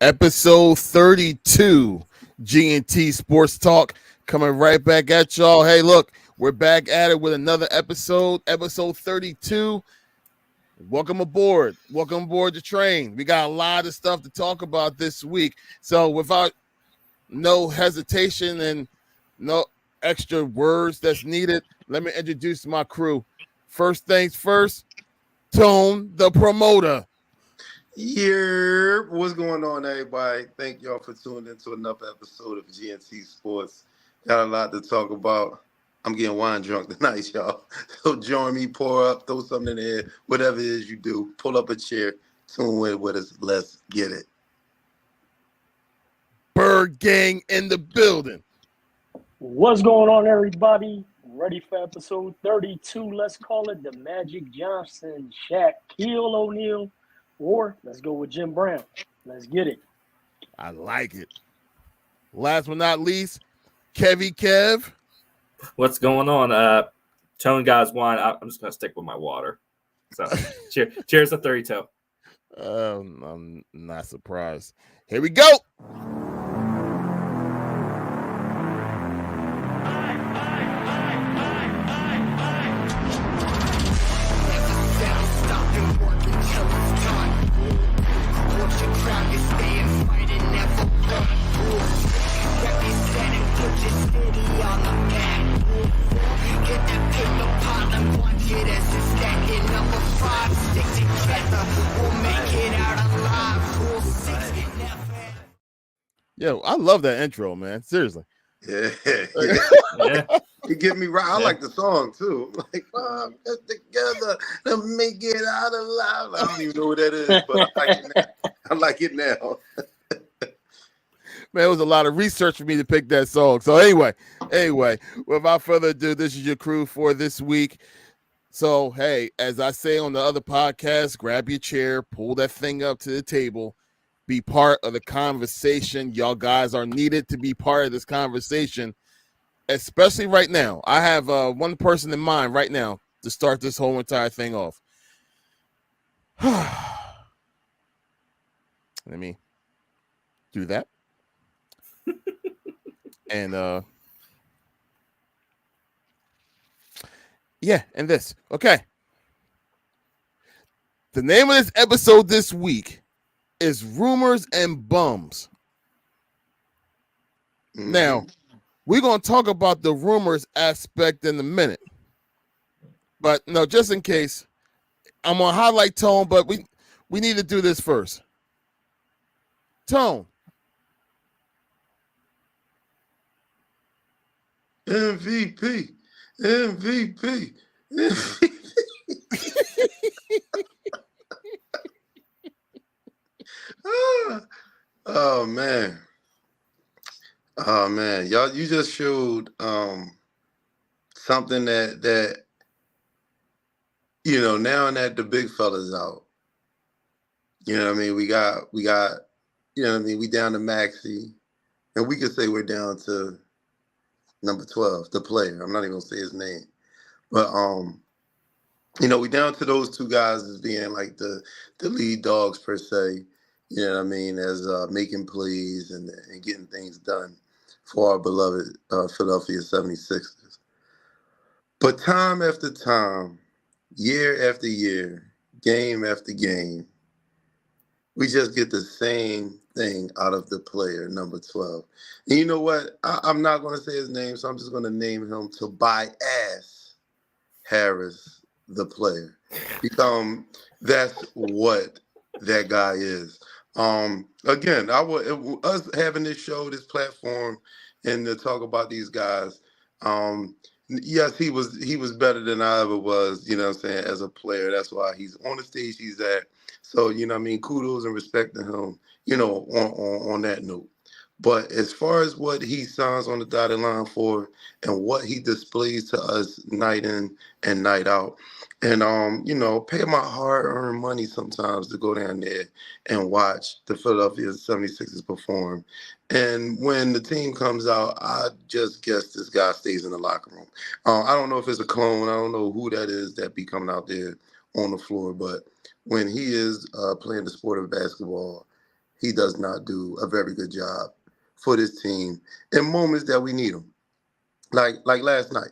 Episode 32, G&T Sports Talk, coming right back at y'all. Hey, look, we're back at it with another episode 32. Welcome aboard. Welcome aboard the train. We got a lot of stuff to talk about this week. So without no hesitation and no extra words that's needed, let me introduce my crew. First things first, Tone, the promoter. Yeah, what's going on, everybody? Thank y'all for tuning into another episode of GNT Sports. Got a lot to talk about. I'm getting wine drunk tonight, y'all. So join me, pour up, throw something in the air, whatever it is you do. Pull up a chair, tune in with us. Let's get it. Bird Gang in the building. What's going on, everybody? Ready for episode 32. Let's call it the Magic Johnson, Shaquille O'Neal, or let's go with Jim Brown. Let's get it. I like it. Last but not least, Kevy Kev. What's going on? Tone guys wine. I'm just gonna stick with my water. So cheers to 32. I'm not surprised. Here we go. Yo, I love that intro, man. Seriously. Yeah. You get me right. I like the song too. Like, get together to make it out alive. I don't even know what that is, but I like it now. Man, it was a lot of research for me to pick that song. So anyway, without further ado, this is your crew for this week. So, hey, as I say on the other podcast, grab your chair, pull that thing up to the table, be part of the conversation. Y'all guys are needed to be part of this conversation, especially right now. I have one person in mind right now to start this whole entire thing off. Let me do that. And and this. Okay. The name of this episode this week is Rumors and Bums. Mm-hmm. Now, we're going to talk about the rumors aspect in a minute. But no, just in case, I'm going to highlight Tone, but we need to do this first. Tone. MVP. Oh man. Y'all, you just showed something that now that the big fella's out. You know what I mean? We got we down to Maxey, and we could say we're down to number 12, the player. I'm not even gonna say his name. But we down to those two guys as being like the lead dogs per se, you know what I mean, as making plays and getting things done for our beloved Philadelphia 76ers. But time after time, year after year, game after game, we just get the same thing out of the player, number 12. And you know what? I'm not going to say his name, so I'm just going to name him Tobias Harris, the player. That's what that guy is. Again, us having this show, this platform, and to talk about these guys, yes, he was better than I ever was, you know what I'm saying, as a player. That's why he's on the stage he's at. So, you know what I mean, kudos and respect to him, on that note. But as far as what he signs on the dotted line for and what he displays to us night in and night out, and, pay my hard-earned money sometimes to go down there and watch the Philadelphia 76ers perform. And when the team comes out, I just guess this guy stays in the locker room. I don't know if it's a clone. I don't know who that is that be coming out there on the floor. But when he is playing the sport of basketball, he does not do a very good job for this team in moments that we need him. Like last night.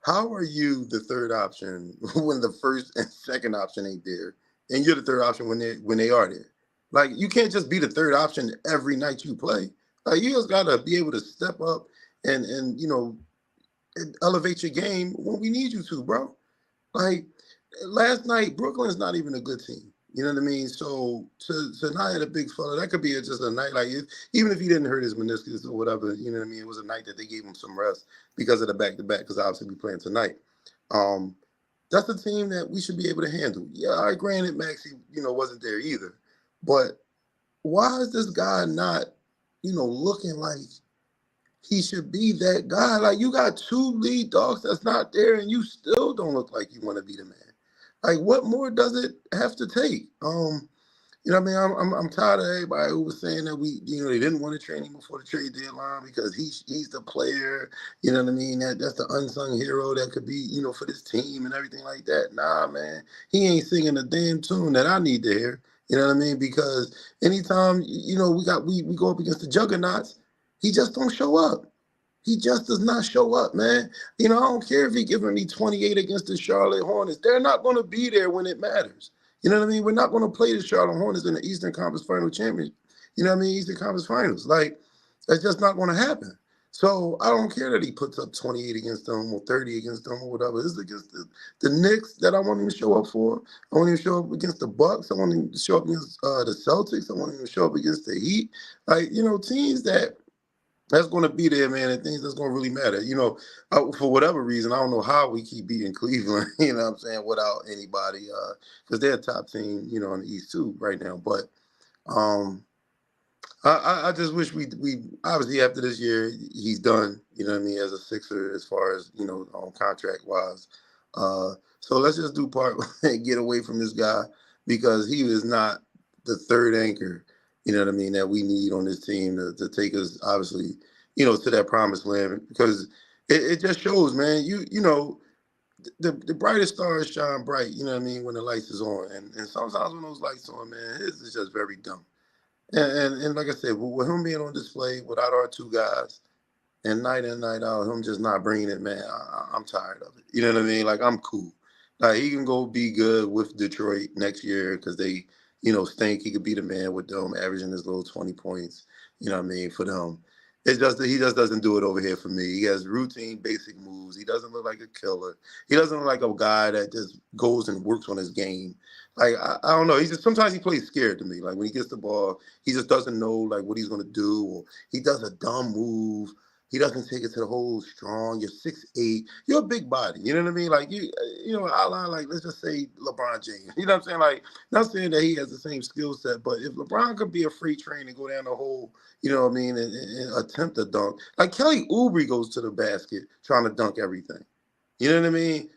How are you the third option when the first and second option ain't there, and you're the third option when they are there? Like, you can't just be the third option every night you play. Like, you just gotta be able to step up and and elevate your game when we need you to, bro. Like last night, Brooklyn's not even a good team. You know what I mean? So to not hit a big fella, that could be just a night like it, even if he didn't hurt his meniscus or whatever. You know what I mean? It was a night that they gave him some rest because of the back-to-back. Because obviously we playing tonight. That's a team that we should be able to handle. Yeah, I granted Maxey, wasn't there either, but why is this guy not, looking like he should be that guy? Like, you got two lead dogs that's not there, and you still don't look like you want to be the man. Like, what more does it have to take? What I mean? I'm tired of everybody who was saying that they didn't want to trade him before the trade deadline because he's the player. You know what I mean? That's the unsung hero that could be, for this team and everything like that. Nah, man, he ain't singing a damn tune that I need to hear. You know what I mean? Because anytime we go up against the juggernauts, he just don't show up. He just does not show up, man. I don't care if he giving me 28 against the Charlotte Hornets. They're not going to be there when it matters. You know what I mean? We're not going to play the Charlotte Hornets in the Eastern Conference Final Championship. You know what I mean? Eastern Conference Finals. Like, that's just not going to happen. So I don't care that he puts up 28 against them or 30 against them or whatever. It's against the Knicks that I want him to show up for. I want him to show up against the Bucks. I want him to show up against the Celtics. I want him to show up against the Heat. Like, teams that's going to be there, man, and things that's going to really matter. For whatever reason, I don't know how we keep beating Cleveland, you know what I'm saying, without anybody, because they're a top team, on the East too right now. But I just wish we obviously after this year, he's done, you know what I mean, as a Sixer as far as, contract-wise. So let's just do part and get away from this guy because he is not the third anchor, you know what I mean, that we need on this team to take us, obviously, to that promised land. Because it just shows, man, the brightest stars shine bright, you know what I mean, when the lights is on. And sometimes when those lights on, man, his is just very dumb. And like I said, with him being on display without our two guys, and night in, night out, him just not bringing it, man, I'm tired of it. You know what I mean? Like, I'm cool. Like, he can go be good with Detroit next year because they, stink. He could be the man with them, averaging his little 20 points, you know what I mean, for them. It's just that he just doesn't do it over here for me. He has routine, basic moves. He doesn't look like a killer. He doesn't look like a guy that just goes and works on his game. Like, I don't know. Sometimes he plays scared to me. Like, when he gets the ball, he just doesn't know, like, what he's going to do, or he does a dumb move. He doesn't take it to the hole strong. You're 6'8". You're a big body. You know what I mean? Like, outline, like, let's just say LeBron James. You know what I'm saying? Like, not saying that he has the same skill set, but if LeBron could be a free train and go down the hole, you know what I mean, and attempt to dunk. Like, Kelly Oubre goes to the basket trying to dunk everything. You know what I mean?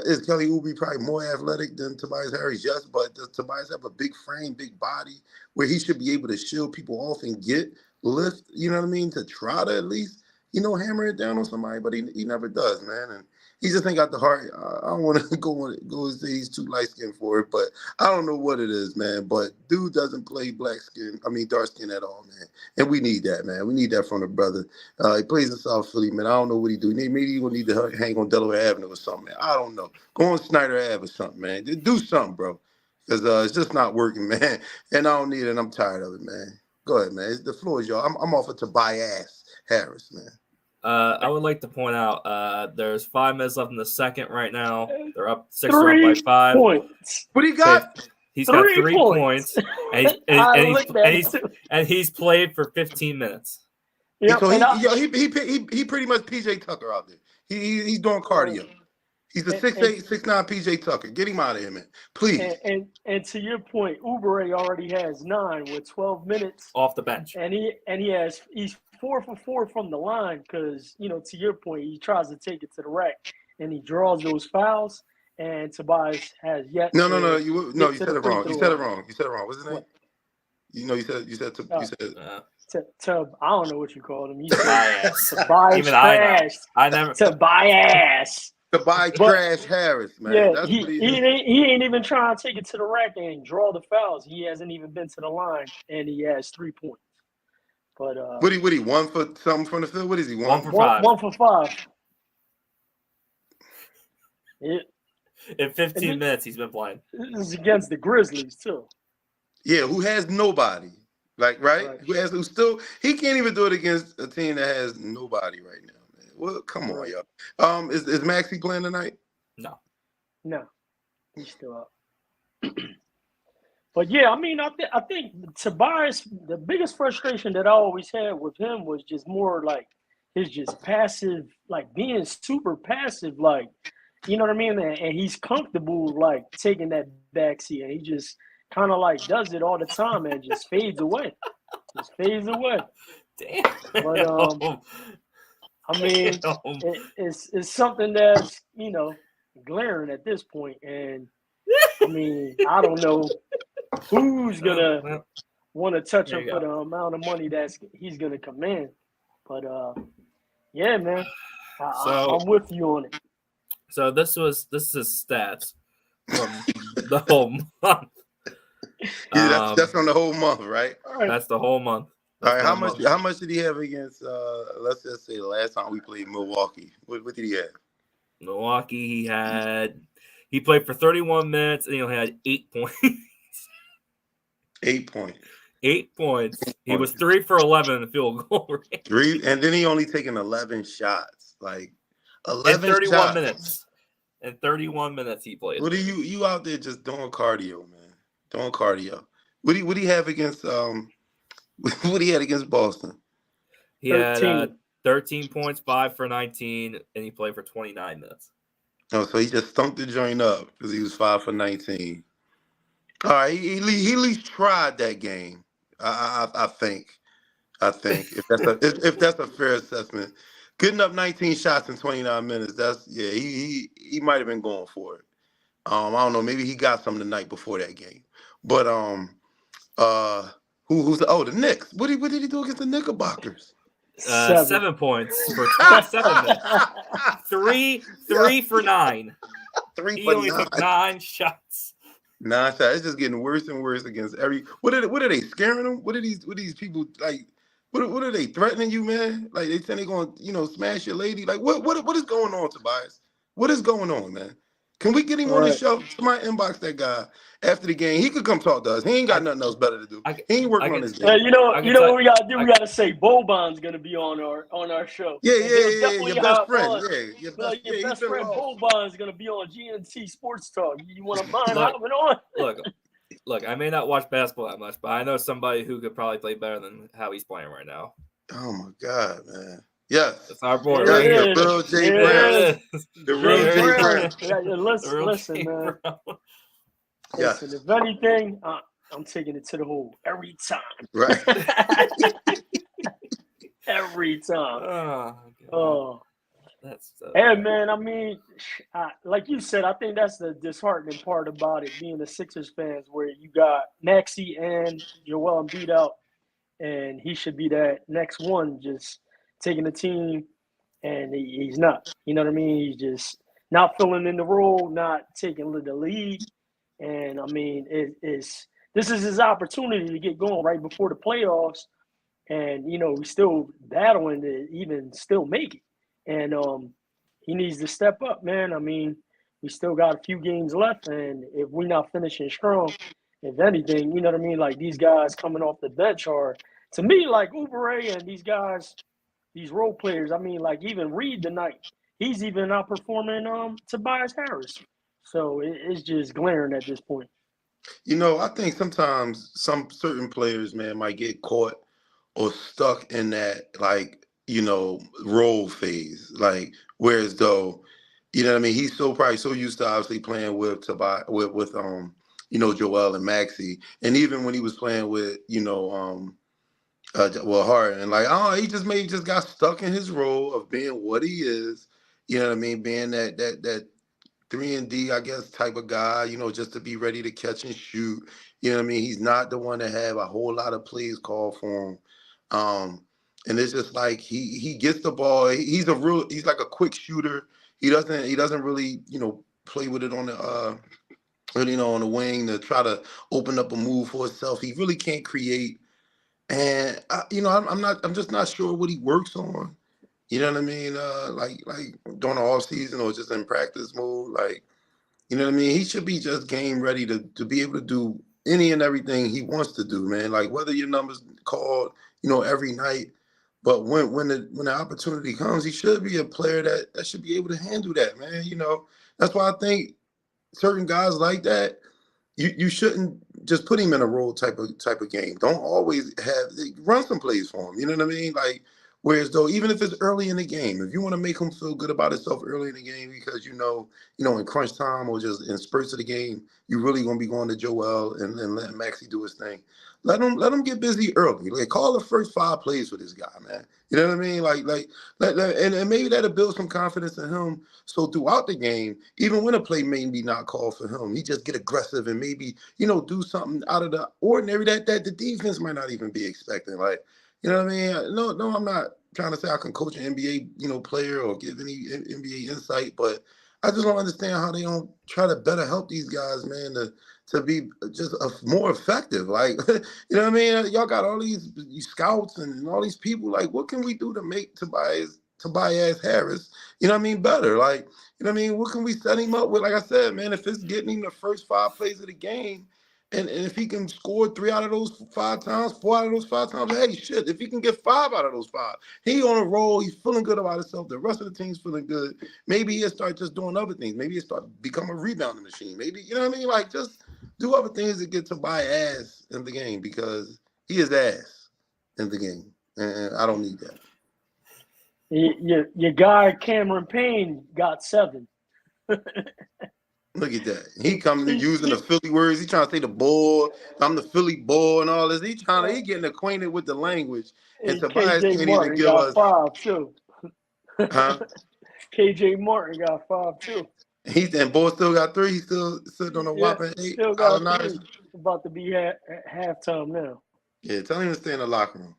Is Kelly Oubre probably more athletic than Tobias Harris? Yes, but does Tobias have a big frame, big body, where he should be able to shield people off and lift, you know what I mean, to try to at least, hammer it down on somebody, but he never does, man. And he just ain't got the heart. I don't want to go and say he's too light-skinned for it, but I don't know what it is, man. But dude doesn't play dark skin at all, man. And we need that, man. We need that from the brother. He plays in South Philly, man. I don't know what he do. Maybe he will need to hang on Delaware Avenue or something, man. I don't know. Go on Snyder Ave or something, man. Do something, bro. Because it's just not working, man. And I don't need it. I'm tired of it, man. Go ahead, man. The floor is y'all. I'm off of Tobias Harris, man. I would like to point out there's 5 minutes left in the second right now. They're up 6 up by 5 points. What he got? He's got 3 points, and he's played for 15 minutes. Yep, so he pretty much PJ Tucker out there. He's doing cardio. He's the 6'8", 6'9" PJ Tucker. Get him out of here, man. Please. And to your point, Oubre already has 9 with 12 minutes off the bench. And he's 4 for 4 from the line because, to your point, he tries to take it to the rack and he draws those fouls. And Tobias has yet. You said it wrong. You said it wrong. What's his name? What? You said I don't know what you called him. You Tobias. Tobias. Even I know. I never. Tobias. to buy Trash Harris, man. Yeah, That's what he is. he ain't even trying to take it to the rack and draw the fouls. He hasn't even been to the line, and he has 3 points. But What he 1 for something from the field? What is he 1 for 5? 1 for 5. In 15 minutes, he's been playing. This is against the Grizzlies too. Yeah, who has nobody? Like right? Who still he can't even do it against a team that has nobody right now, man. Well, come on, y'all. Is Maxey playing tonight? No, he's still up. But yeah, I mean, I think Tobias, the biggest frustration that I always had with him was just more like his just passive, like being super passive, like, you know what I mean? And he's comfortable like taking that backseat, and he just kind of like does it all the time and just fades away. Damn. But I mean, it's something that's, you know, glaring at this point, and I mean, I don't know who's gonna want to touch him for the amount of money that he's gonna command. But yeah, man, I'm with you on it. So this is stats from the whole month. Yeah, that's from the whole month, right? That's the whole month. All right, how much did he have against? Let's just say the last time we played Milwaukee. What did he have? Milwaukee, he played for 31 minutes and he only had 8 points. 8 points. 8 points. He was 3 for 11 in the field goal range. 3, and then he only taken 11 shots. Like 11 in 31 shots. minutes. In 31 minutes he played. What are you out there just doing cardio, man? Doing cardio. What do he have against what he had against Boston? He had 13 points, 5 for 19, and he played for 29 minutes. Oh, so he just stumped the joint up because he was 5 for 19. All right, he at least tried that game. I think if that's a fair assessment. Getting up 19 shots in 29 minutes, he might have been going for it. I don't know, maybe he got some the night before that game. But the Knicks? What did he do against the Knickerbockers? 7 points for 27 minutes. 3 for 9. He only took 9 shots. 9 shots. It's just getting worse and worse against every. What are they scaring them? What are these people like? What are they threatening you, man? Like they saying they're going to smash your lady? Like what is going on, Tobias? What is going on, man? Can we get him on the show? Somebody inbox that guy after the game. He could come talk to us. He ain't got nothing else better to do. He ain't working on his game. You know what we gotta do? We gotta say Boban's gonna be on our show. Yeah. Your best friend. Your best friend Boban's gonna be on GNT Sports Talk. You want to mind hopping on? Look, I may not watch basketball that much, but I know somebody who could probably play better than how he's playing right now. Oh my God, man. Yes. It's our boy, right here. The real Jay Brown. The real Jay Brown. Listen, man. Yes. Listen, if anything, I'm taking it to the hole every time. Right. Every time. Oh. That's hey, man, I mean, like you said, I think that's the disheartening part about it, being the Sixers fans, where you got Maxey and Joel Embiid out, and he should be that next one just taking the team, and he's not. You know what I mean? He's just not filling in the role, not taking the lead. And, I mean, this is his opportunity to get going right before the playoffs, and, he's still battling to even still make it. And he needs to step up, man. I mean, we still got a few games left, and if we're not finishing strong, if anything, you know what I mean? Like, these guys coming off the bench are, to me, like Oubre and these guys, these role players, I mean, like even Reed tonight, he's even outperforming Tobias Harris. So it's just glaring at this point. I think sometimes some certain players, man, might get caught or stuck in that, like, role phase. Like, whereas though, what I mean? He's probably so used to obviously playing with Tobias, with Joel and Maxey. And even when he was playing with, Harden, like, he just got stuck in his role of being what he is, you know what I mean? Being that 3-and-D, I guess, type of guy, just to be ready to catch and shoot. You know what I mean? He's not the one to have a whole lot of plays called for him. And it's just like he gets the ball. He's like a quick shooter. He doesn't really, play with it on the on the wing to try to open up a move for himself. He really can't create. And I'm just not sure what he works on. You know what I mean? Like during the off season or just in practice mode. Like, you know what I mean? He should be just game ready to be able to do any and everything he wants to do, man. Like whether your number's called, every night. But when the opportunity comes, he should be a player that should be able to handle that, man. That's why I think certain guys like that, you shouldn't just put him in a role type of game. Don't always run some plays for him. You know what I mean? Like, whereas though, even if it's early in the game, if you want to make him feel good about himself early in the game, because in crunch time or just in spurts of the game, you really gonna be going to Joel and letting Maxie do his thing. Let him get busy early. Like, call the first 5 plays for this guy, man. You know what I mean? And maybe that'll build some confidence in him. So throughout the game, even when a play may be not called for him, he just get aggressive and maybe, do something out of the ordinary that the defense might not even be expecting. Like, you know what I mean? No, I'm not trying to say I can coach an NBA, player or give any NBA insight, but I just don't understand how they don't try to better help these guys, man, to be just more effective. Like, you know what I mean? Y'all got all these scouts and all these people. Like, what can we do to make Tobias Harris, better? Like, you know what I mean? What can we set him up with? Like I said, man, if it's getting him the first 5 plays of the game, and if he can score 3 out of those 5 times, 4 out of those 5 times, hey, shit, if he can get 5 out of those 5, he on a roll, he's feeling good about himself, the rest of the team's feeling good. Maybe he'll start just doing other things. Maybe he'll start become a rebounding machine. Maybe, you know what I mean? Like, just do other things to get Tobias in the game, because he is ass in the game, and I don't need that. Your guy Cameron Payne got 7. Look at that. He coming using the Philly words. He trying to say the bull. I'm the Philly bull and all this. He getting acquainted with the language. And Tobias can't even give us 5 too. Huh? KJ Martin got 5 too. And Bull still got 3. He's still sitting on a whopping 8. Still got 3. About to be at halftime now. Yeah, tell him to stay in the locker room.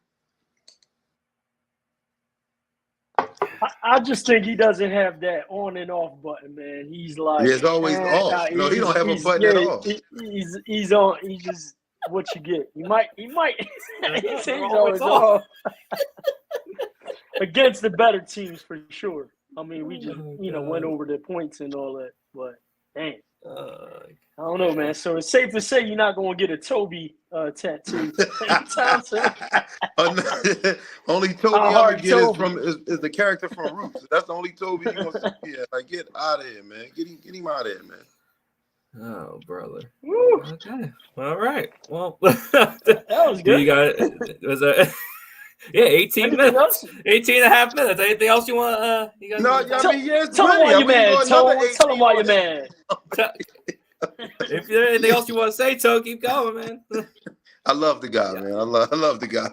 I just think he doesn't have that on and off button, man. He's like, it's always off. No, he don't have a button at all. He's on. He just what you get. He might. He says he's always off against the better teams for sure. I mean, we just went over the points and all that, but dang. I don't know, man. So it's safe to say you're not going to get a Toby tattoo anytime soon. Only Toby I ever get is the character from Roots. That's the only Toby you want to see. Yeah, like, get out of here, man. Get him out of here, man. Oh, brother. Woo. Okay. All right. Well, that was good. You got was that? Yeah, 18 minutes. 18 and a half minutes. Anything else you want? You guys tell him why you're mad. Tell him why you're mad. If there's anything else you want to say, Toe, keep going, man. I love the guy, man. I love the guy.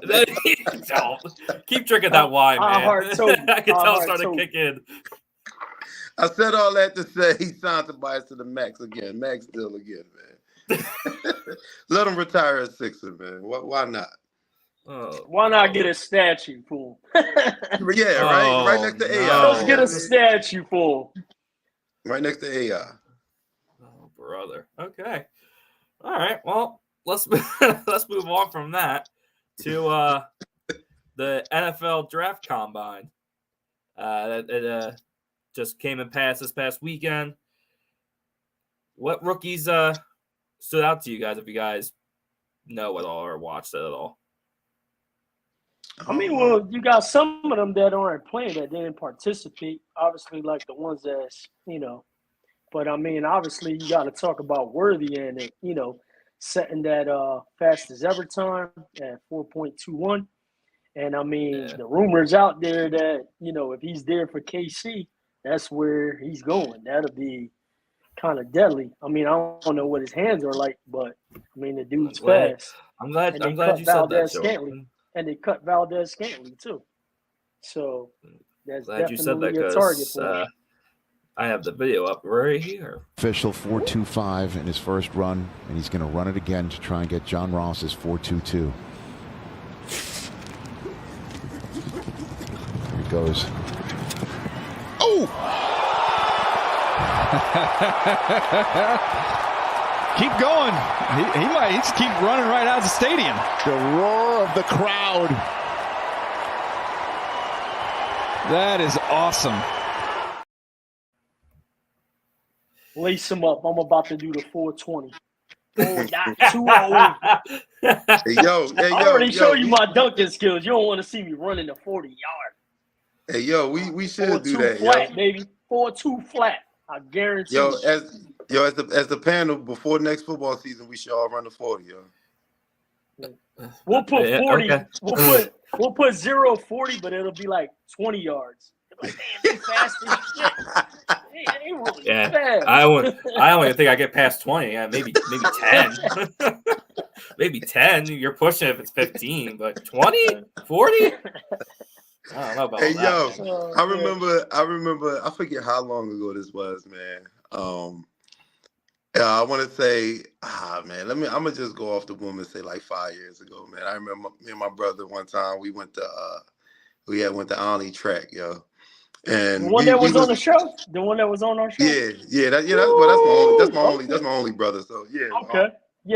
Keep drinking that wine, man. I can tell it's starting to kick in. I said all that to say he signed Tobias to the max again. Max deal again, man. Let him retire as Sixer, man. Why not? Why not get a statue for him? Yeah, right next to AI. Let's get a statue for him. Right next to AI. Oh, brother. Okay. All right. Well, let's move on from that to the NFL Draft Combine. It just came and passed this past weekend. What rookies stood out to you guys, if you guys know at all or watched it at all? I mean, well, you got some of them that aren't playing that didn't participate. Obviously, like the ones that's, But, I mean, obviously, you got to talk about Worthy and it, setting that fastest ever time at 4.21. And, I mean, the rumors out there that, if he's there for KC, that's where he's going. That'll be kind of deadly. I mean, I don't know what his hands are like, but, I mean, the dude's fast. I'm glad you said that, Joe. And they cut Valdez Scantling too, so that's glad you said that, definitely a target for him. I have the video up right here. Official 4.25 in his first run, and he's going to run it again to try and get John Ross's 4.22. Here he goes. Oh! Keep going. He might just keep running right out of the stadium. The roar of the crowd. That is awesome. Lace him up. I'm about to do the 420. 4.20. Hey, yo, I already showed you my dunking skills. You don't want to see me running the 40 yard. Hey, yo, we should do 4.2 that, flat, yo. baby. 4.2 flat. I guarantee. Yo, you. as the panel before next football season, we should all run the 40, yo. We'll put 40. Okay. We'll put 0-40, but it'll be like 20 yards. Like, damn, they fast as shit. They really fast. I don't even think I get past 20. Yeah, maybe 10. Maybe 10. You're pushing if it's 15, but 20, 40. I don't know about Hey, that. yo, Man. I remember. I forget how long ago this was, man. I want to say, man. I'm gonna just go off the boom and say like 5 years ago, man. I remember me and my brother one time we went to Olney track, yo. And the one that was on the show, the one that was on our show. That's my only brother. So yeah. Okay.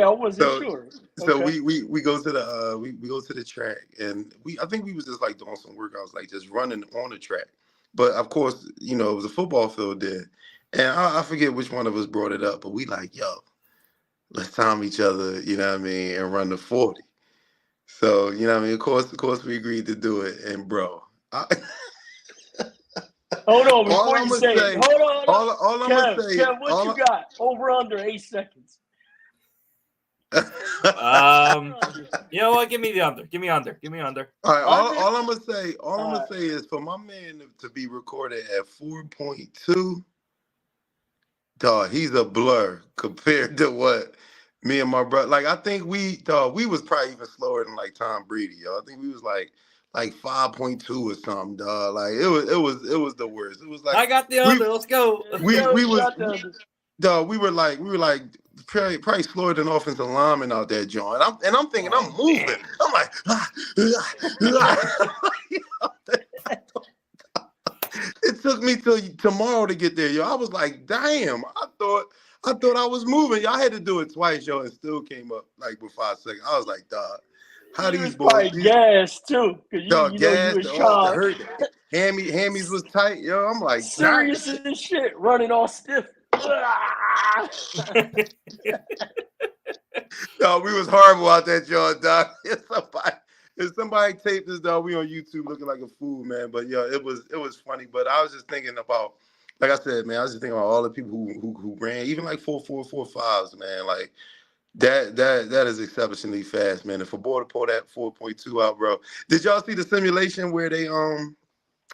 I wasn't sure. So we go to the we go to the track, and I think we was just like doing some workouts, like just running on the track. But of course, it was a football field there, and I forget which one of us brought it up, but we like, yo, let's time each other, you know what I mean, and run the 40. So you know what I mean. Of course, we agreed to do it, and bro. Hold on, before you say it. Hold on. All I'm gonna say. Kev, what you got? Over under 8 seconds. You know what? Give me the under. Give me under. All right. All I'm gonna say is for my man to be recorded at 4.2. Dog, he's a blur compared to what me and my brother. Like I think we was probably even slower than like Tom Brady, yo. I think we was like 5.2 or something, dog. Like it was the worst. It was like I got the under. Let's go. We were like probably slower than offensive linemen out there, John. I'm thinking I'm moving. I'm like, it took me till tomorrow to get there, yo. I was like, damn. I thought I was moving. Y'all had to do it twice, yo, and still came up like with 5 seconds. I was like, dog. How these boys? Gas too, because you was trying. Hammies was tight, yo. I'm like, serious as shit, running all stiff. No, we was horrible out there, John, dog. If somebody taped this, dog, we on YouTube looking like a fool, man. But yo, it was funny. But I was just thinking about, like I said, man, I was just thinking about all the people who ran, even like 4.4, 4.5s, man. Like that is exceptionally fast, man. And for boy to pull that 4.2 out, bro. Did y'all see the simulation where they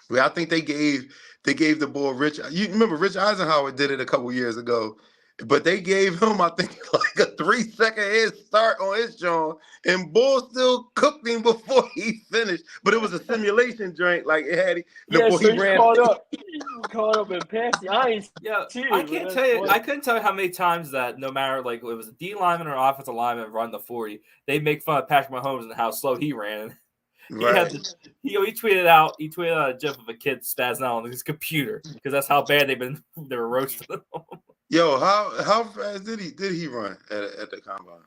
where I think they gave the boy Rich? You remember Rich Eisenhower did it a couple years ago, but they gave him, I think, like a 3-second head start on his John, and Bull still cooked him before he finished. But it was a simulation joint, like it had he ran. Caught up. He caught up and passed. I can't tell you. I couldn't tell you how many times that no matter like it was a D lineman or offensive lineman run the 40, they make fun of Patrick Mahomes and how slow he ran. Right. He tweeted out a gif of a kid spazzing out on his computer because that's how bad they were roasting him. Yo, how fast did he run at the combine?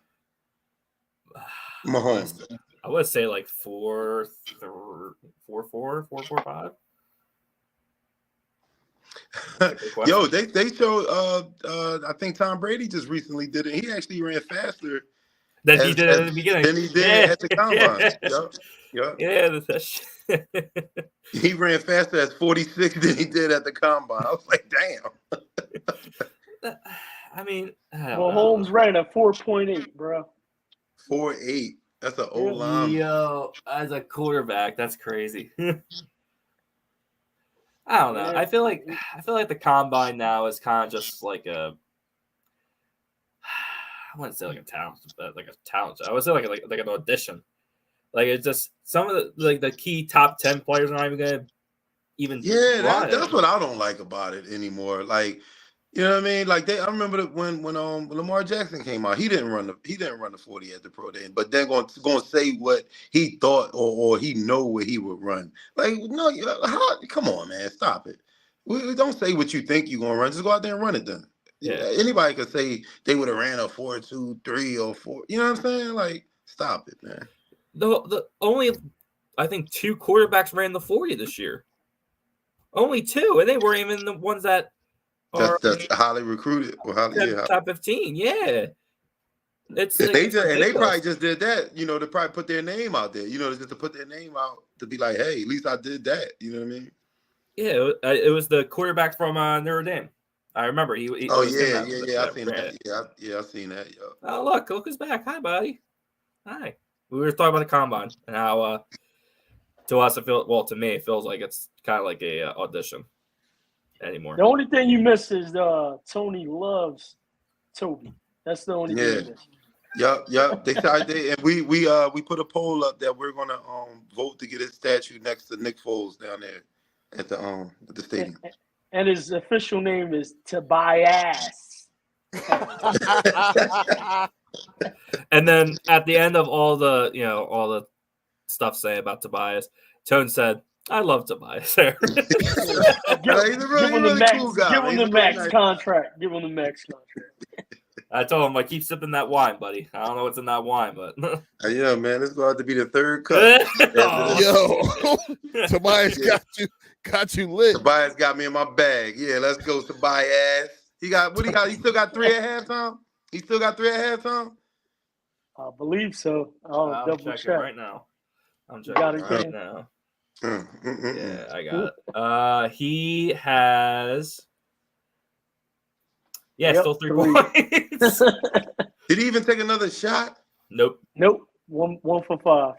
Mahomes. I would say like 4.4, 4.5. Yo, they showed. I think Tom Brady just recently did it. He actually ran faster than he did at the beginning. Than he did at the combine. Yeah, that's he ran faster at 46 than he did at the combine. I was like, damn. I mean, Mahomes ran a 4.8, bro. 4.8. That's an old line. Yo, as a quarterback, that's crazy. I don't know. I feel like the combine now is kind of just like I wouldn't say like a talent, but like a talent. I would say like an audition. Like it's just some of the key top 10 players are not even gonna even. Yeah, that's what I don't like about it anymore. Like, you know what I mean? Like I remember when Lamar Jackson came out, he didn't run the 40 at the pro day, but then going to say what he thought or he know where he would run. Like, no, come on, man, stop it. We don't say what you think you're gonna run. Just go out there and run it then. Yeah. Anybody could say they would have ran a 4.23 or 4. You know what I'm saying? Like, stop it, man. The only, I think, 2 quarterbacks ran the 40 this year. Only 2, and they weren't even the ones that are That's highly recruited. Or top 15. Yeah. It's and like, they probably just did that, you know, to probably put their name out there, you know, just to put their name out to be like, hey, at least I did that. You know what I mean? Yeah, it was the quarterback from Notre Dame. I remember he I seen that. Yeah, I seen that. Yo. Oh, look who's back. Hi, buddy. Hi. We were talking about the combine and how to us to me it feels like it's kind of like a audition anymore. The only thing you miss is Tony loves Toby. That's the only thing you miss. Yep. And we put a poll up that we're gonna vote to get his statue next to Nick Foles down there at the stadium. And his official name is Tobias. And then at the end of all the stuff saying about Tobias, Tone said, "I love Tobias." Give him the max contract. Give him the max contract. I told him, keep sipping that wine, buddy. I don't know what's in that wine, but yeah, man, it's going to have to be the third cup. Yo, Tobias got you lit. Tobias got me in my bag. Yeah, let's go, Tobias. He still got 3 at halftime. He still got 3 at halftime. I believe so. I'll double check right now. I'm checking right now. Yeah, I got it. He has. Yeah, still 3 points. Did he even take another shot? Nope. 1 for 5.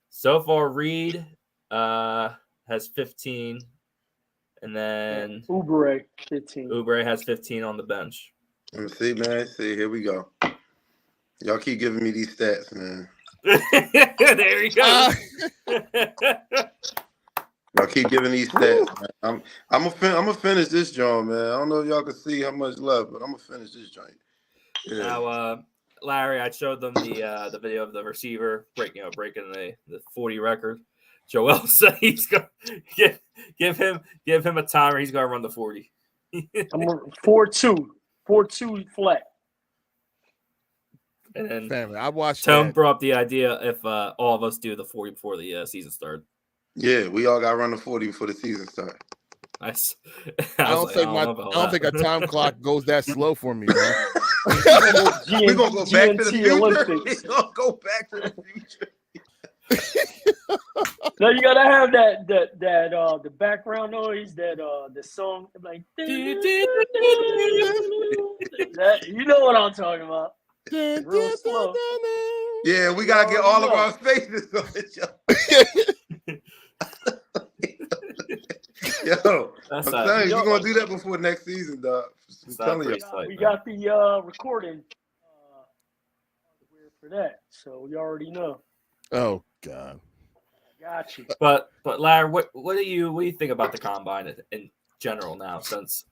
So far, Reed has 15, and then Oubre 15. Oubre has 15 on the bench. Let me see, man. Here we go. Y'all keep giving me these stats, man. There you go. Y'all keep giving these stats, man. I'm gonna finish this joint, man. I don't know if y'all can see how much left, but I'm gonna finish this joint. Yeah. Now, Larry, I showed them the video of the receiver breaking the 40 record. Joel said he's gonna give him a timer. He's gonna run the 40. I'm 4-2 flat. And then family, I watched. Tone brought up the idea if all of us do the 40 before the season started. Yeah, we all got to run the 40 before the season starts. Nice. I don't think a time clock goes that slow for me, man. We're gonna go back to the future. We're gonna go back to the future. No, you gotta have that the background noise, that the song like that, you know what I'm talking about. Real slow. Yeah, we gotta get all of our spaces on it, yo. I'm telling you, we're gonna do that before next season, dog. I'm telling you. We got the recording for that, so we already know. Oh God. Got you. But Larry, what do you think about the combine in general now, since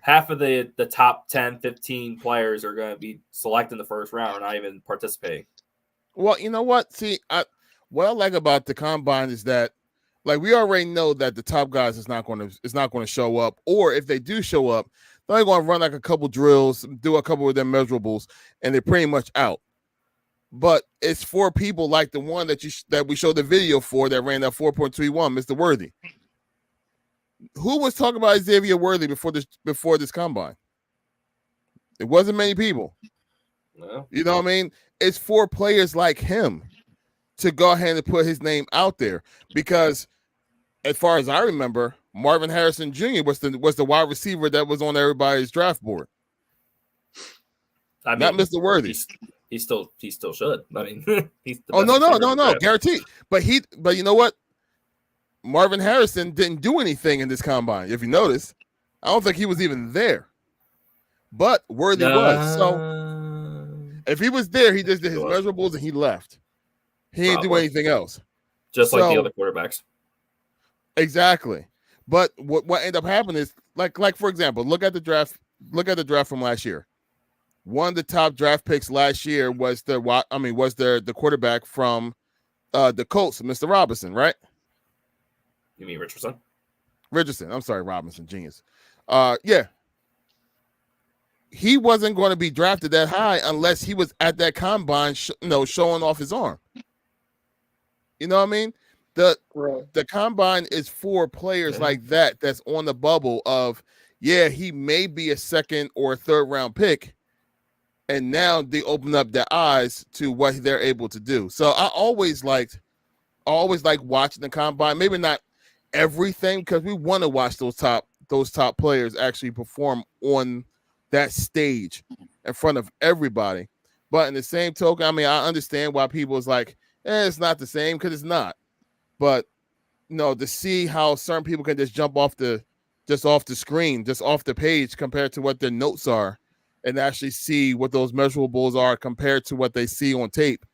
half of the top 10, 15 players are going to be selected in the first round or not even participating? Well, you know what? See, what I like about the combine is that, like, we already know that the top guys is not going to show up, or if they do show up, they're going to run like a couple drills, do a couple of their measurables, and they're pretty much out. But it's for people like the one that we showed the video for that ran that 4.31, Mr. Worthy. Who was talking about Xavier Worthy before this combine? It wasn't many people. No. You know what I mean? It's for players like him to go ahead and put his name out there, because as far as I remember, Marvin Harrison Jr. was the wide receiver that was on everybody's draft board. I mean, not Mr. Worthy. He still should. I mean, he's the no, guaranteed. But you know what? Marvin Harrison didn't do anything in this combine. If you notice, I don't think he was even there. But Worthy was. So if he was there, he just did his measurables and he left. He didn't do anything else. Just like the other quarterbacks. Exactly. But what ended up happening is, like for example, look at the draft from last year. One of the top draft picks last year was the quarterback from the Colts, Mr. Robinson, right? You mean Richardson? Richardson. I'm sorry, Robinson, genius. Yeah. He wasn't going to be drafted that high unless he was at that combine, showing off his arm. You know what I mean? The combine is for players like that that's on the bubble of, yeah, he may be a second or third round pick, and now they open up their eyes to what they're able to do. So I always like watching the combine. Maybe not everything, because we want to watch those top players actually perform on that stage in front of everybody. But in the same token, I mean, I understand why people is like, it's not the same, because it's not. But to see how certain people can just jump off the screen, just off the page, compared to what their notes are, and actually see what those measurables are compared to what they see on tape,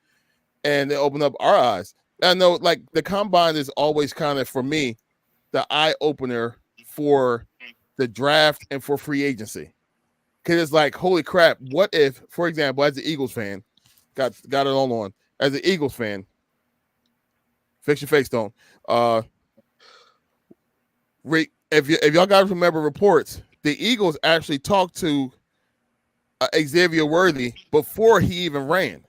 and they open up our eyes. I know, like, the combine is always kind of, for me, the eye opener for the draft and for free agency. Because it's like, holy crap, what if, for example, as an Eagles fan, got it all on, as an Eagles fan, fix your face, don't. If y'all guys remember reports, the Eagles actually talked to Xavier Worthy before he even ran.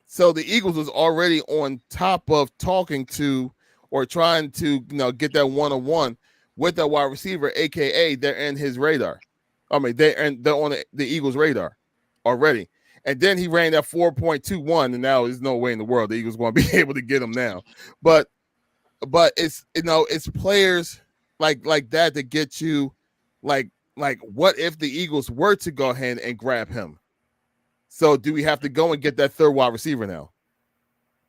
So the Eagles was already on top of talking to or trying to get that one-on-one with that wide receiver, aka they're in his radar. I mean, they're on the Eagles' radar already. And then he ran that 4.21, and now there's no way in the world the Eagles going to be able to get him now. But it's it's players like that that get you, like what if the Eagles were to go ahead and grab him? So do we have to go and get that third wide receiver now?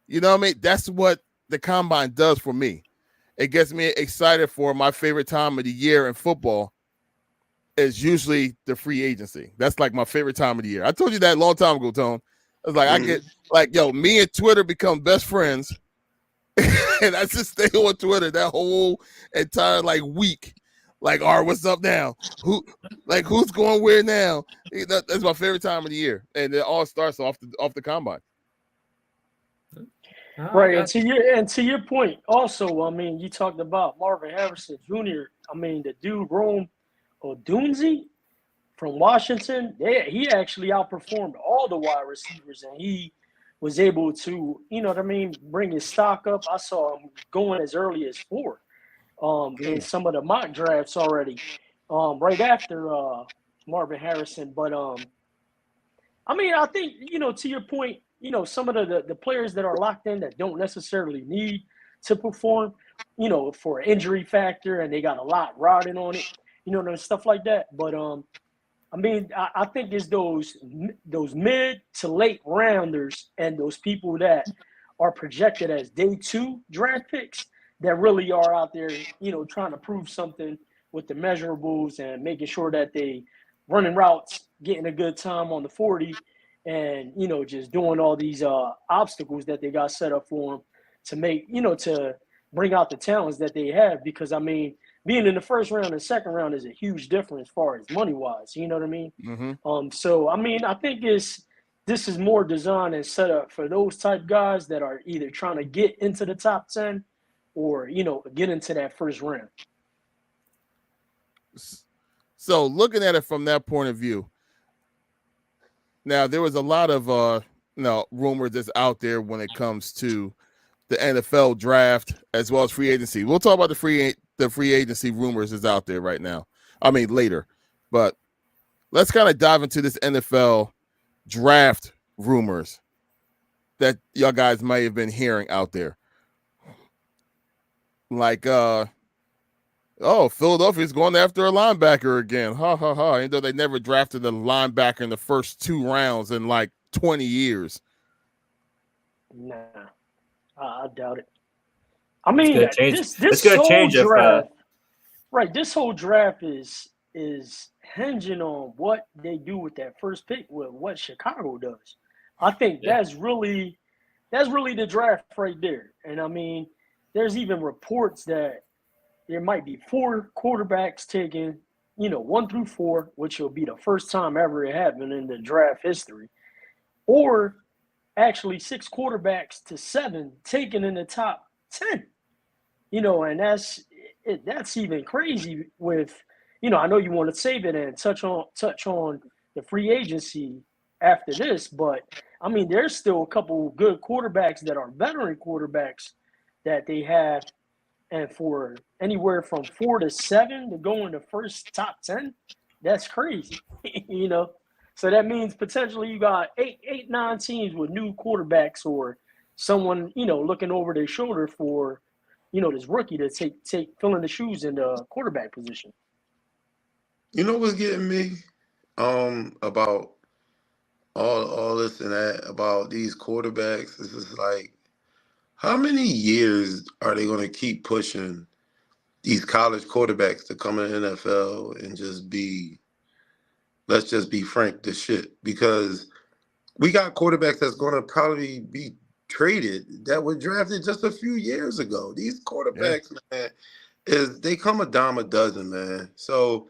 You know what I mean? That's what the combine does for me. It gets me excited for my favorite time of the year in football. Is usually the free agency. That's like my favorite time of the year. I told you that a long time ago, Tone. I was like, I get like, me and Twitter become best friends. And I just stay on Twitter that whole entire week. Like, all right, what's up now? Who's going where now? That's my favorite time of the year. And it all starts off the combine. Right, and to your point, also, I mean, you talked about Marvin Harrison Jr. I mean, the dude Rome Odunze from Washington, he actually outperformed all the wide receivers, and he was able to, bring his stock up. I saw him going as early as 4 in some of the mock drafts already, right after Marvin Harrison. But I mean, I think, to your point, some of the players that are locked in that don't necessarily need to perform, for an injury factor, and they got a lot riding on it, and stuff like that. But I mean, I think it's those mid to late rounders and those people that are projected as day 2 draft picks that really are out there, trying to prove something with the measurables and making sure that they running routes, getting a good time on the 40, and just doing all these obstacles that they got set up for them to make, to bring out the talents that they have. Because I mean, being in the first round and second round is a huge difference as far as money wise. You know what I mean? Mm-hmm. So I mean, I think this is more designed and set up for those type guys that are either trying to get into the top 10 or get into that first round. So looking at it from that point of view, now there was a lot of rumors that's out there when it comes to the NFL draft as well as free agency. We'll talk about the free agency rumors that's out there right now. I mean later, but let's kind of dive into this NFL draft rumors that y'all guys may have been hearing out there. Like, Philadelphia's going after a linebacker again. Ha ha ha. Even though they never drafted a linebacker in the first 2 rounds in 20 years. Nah, I doubt it. I mean, this whole change draft, right? This whole draft is hinging on what they do with that first pick, with what Chicago does. I think that's really the draft right there. And I mean, there's even reports that there might be 4 quarterbacks taken, 1 through 4, which will be the first time ever it happened in the draft history, or actually 6 quarterbacks to 7 taken in the top 10. And that's even crazy. With I know you want to save it and touch on the free agency after this, but I mean, there's still a couple good quarterbacks that are veteran quarterbacks that they have, and for anywhere from 4 to 7 to go in the first top 10, that's crazy. So that means potentially you got 9 teams with new quarterbacks or someone looking over their shoulder for this rookie to take filling the shoes in the quarterback position. You know what's getting me about all this and that about these quarterbacks? This is like, how many years are they going to keep pushing these college quarterbacks to come in the NFL and just be, let's just be frank, the shit? Because we got quarterbacks that's going to probably be traded that were drafted just a few years ago. These quarterbacks, man, they come a dime a dozen, man. So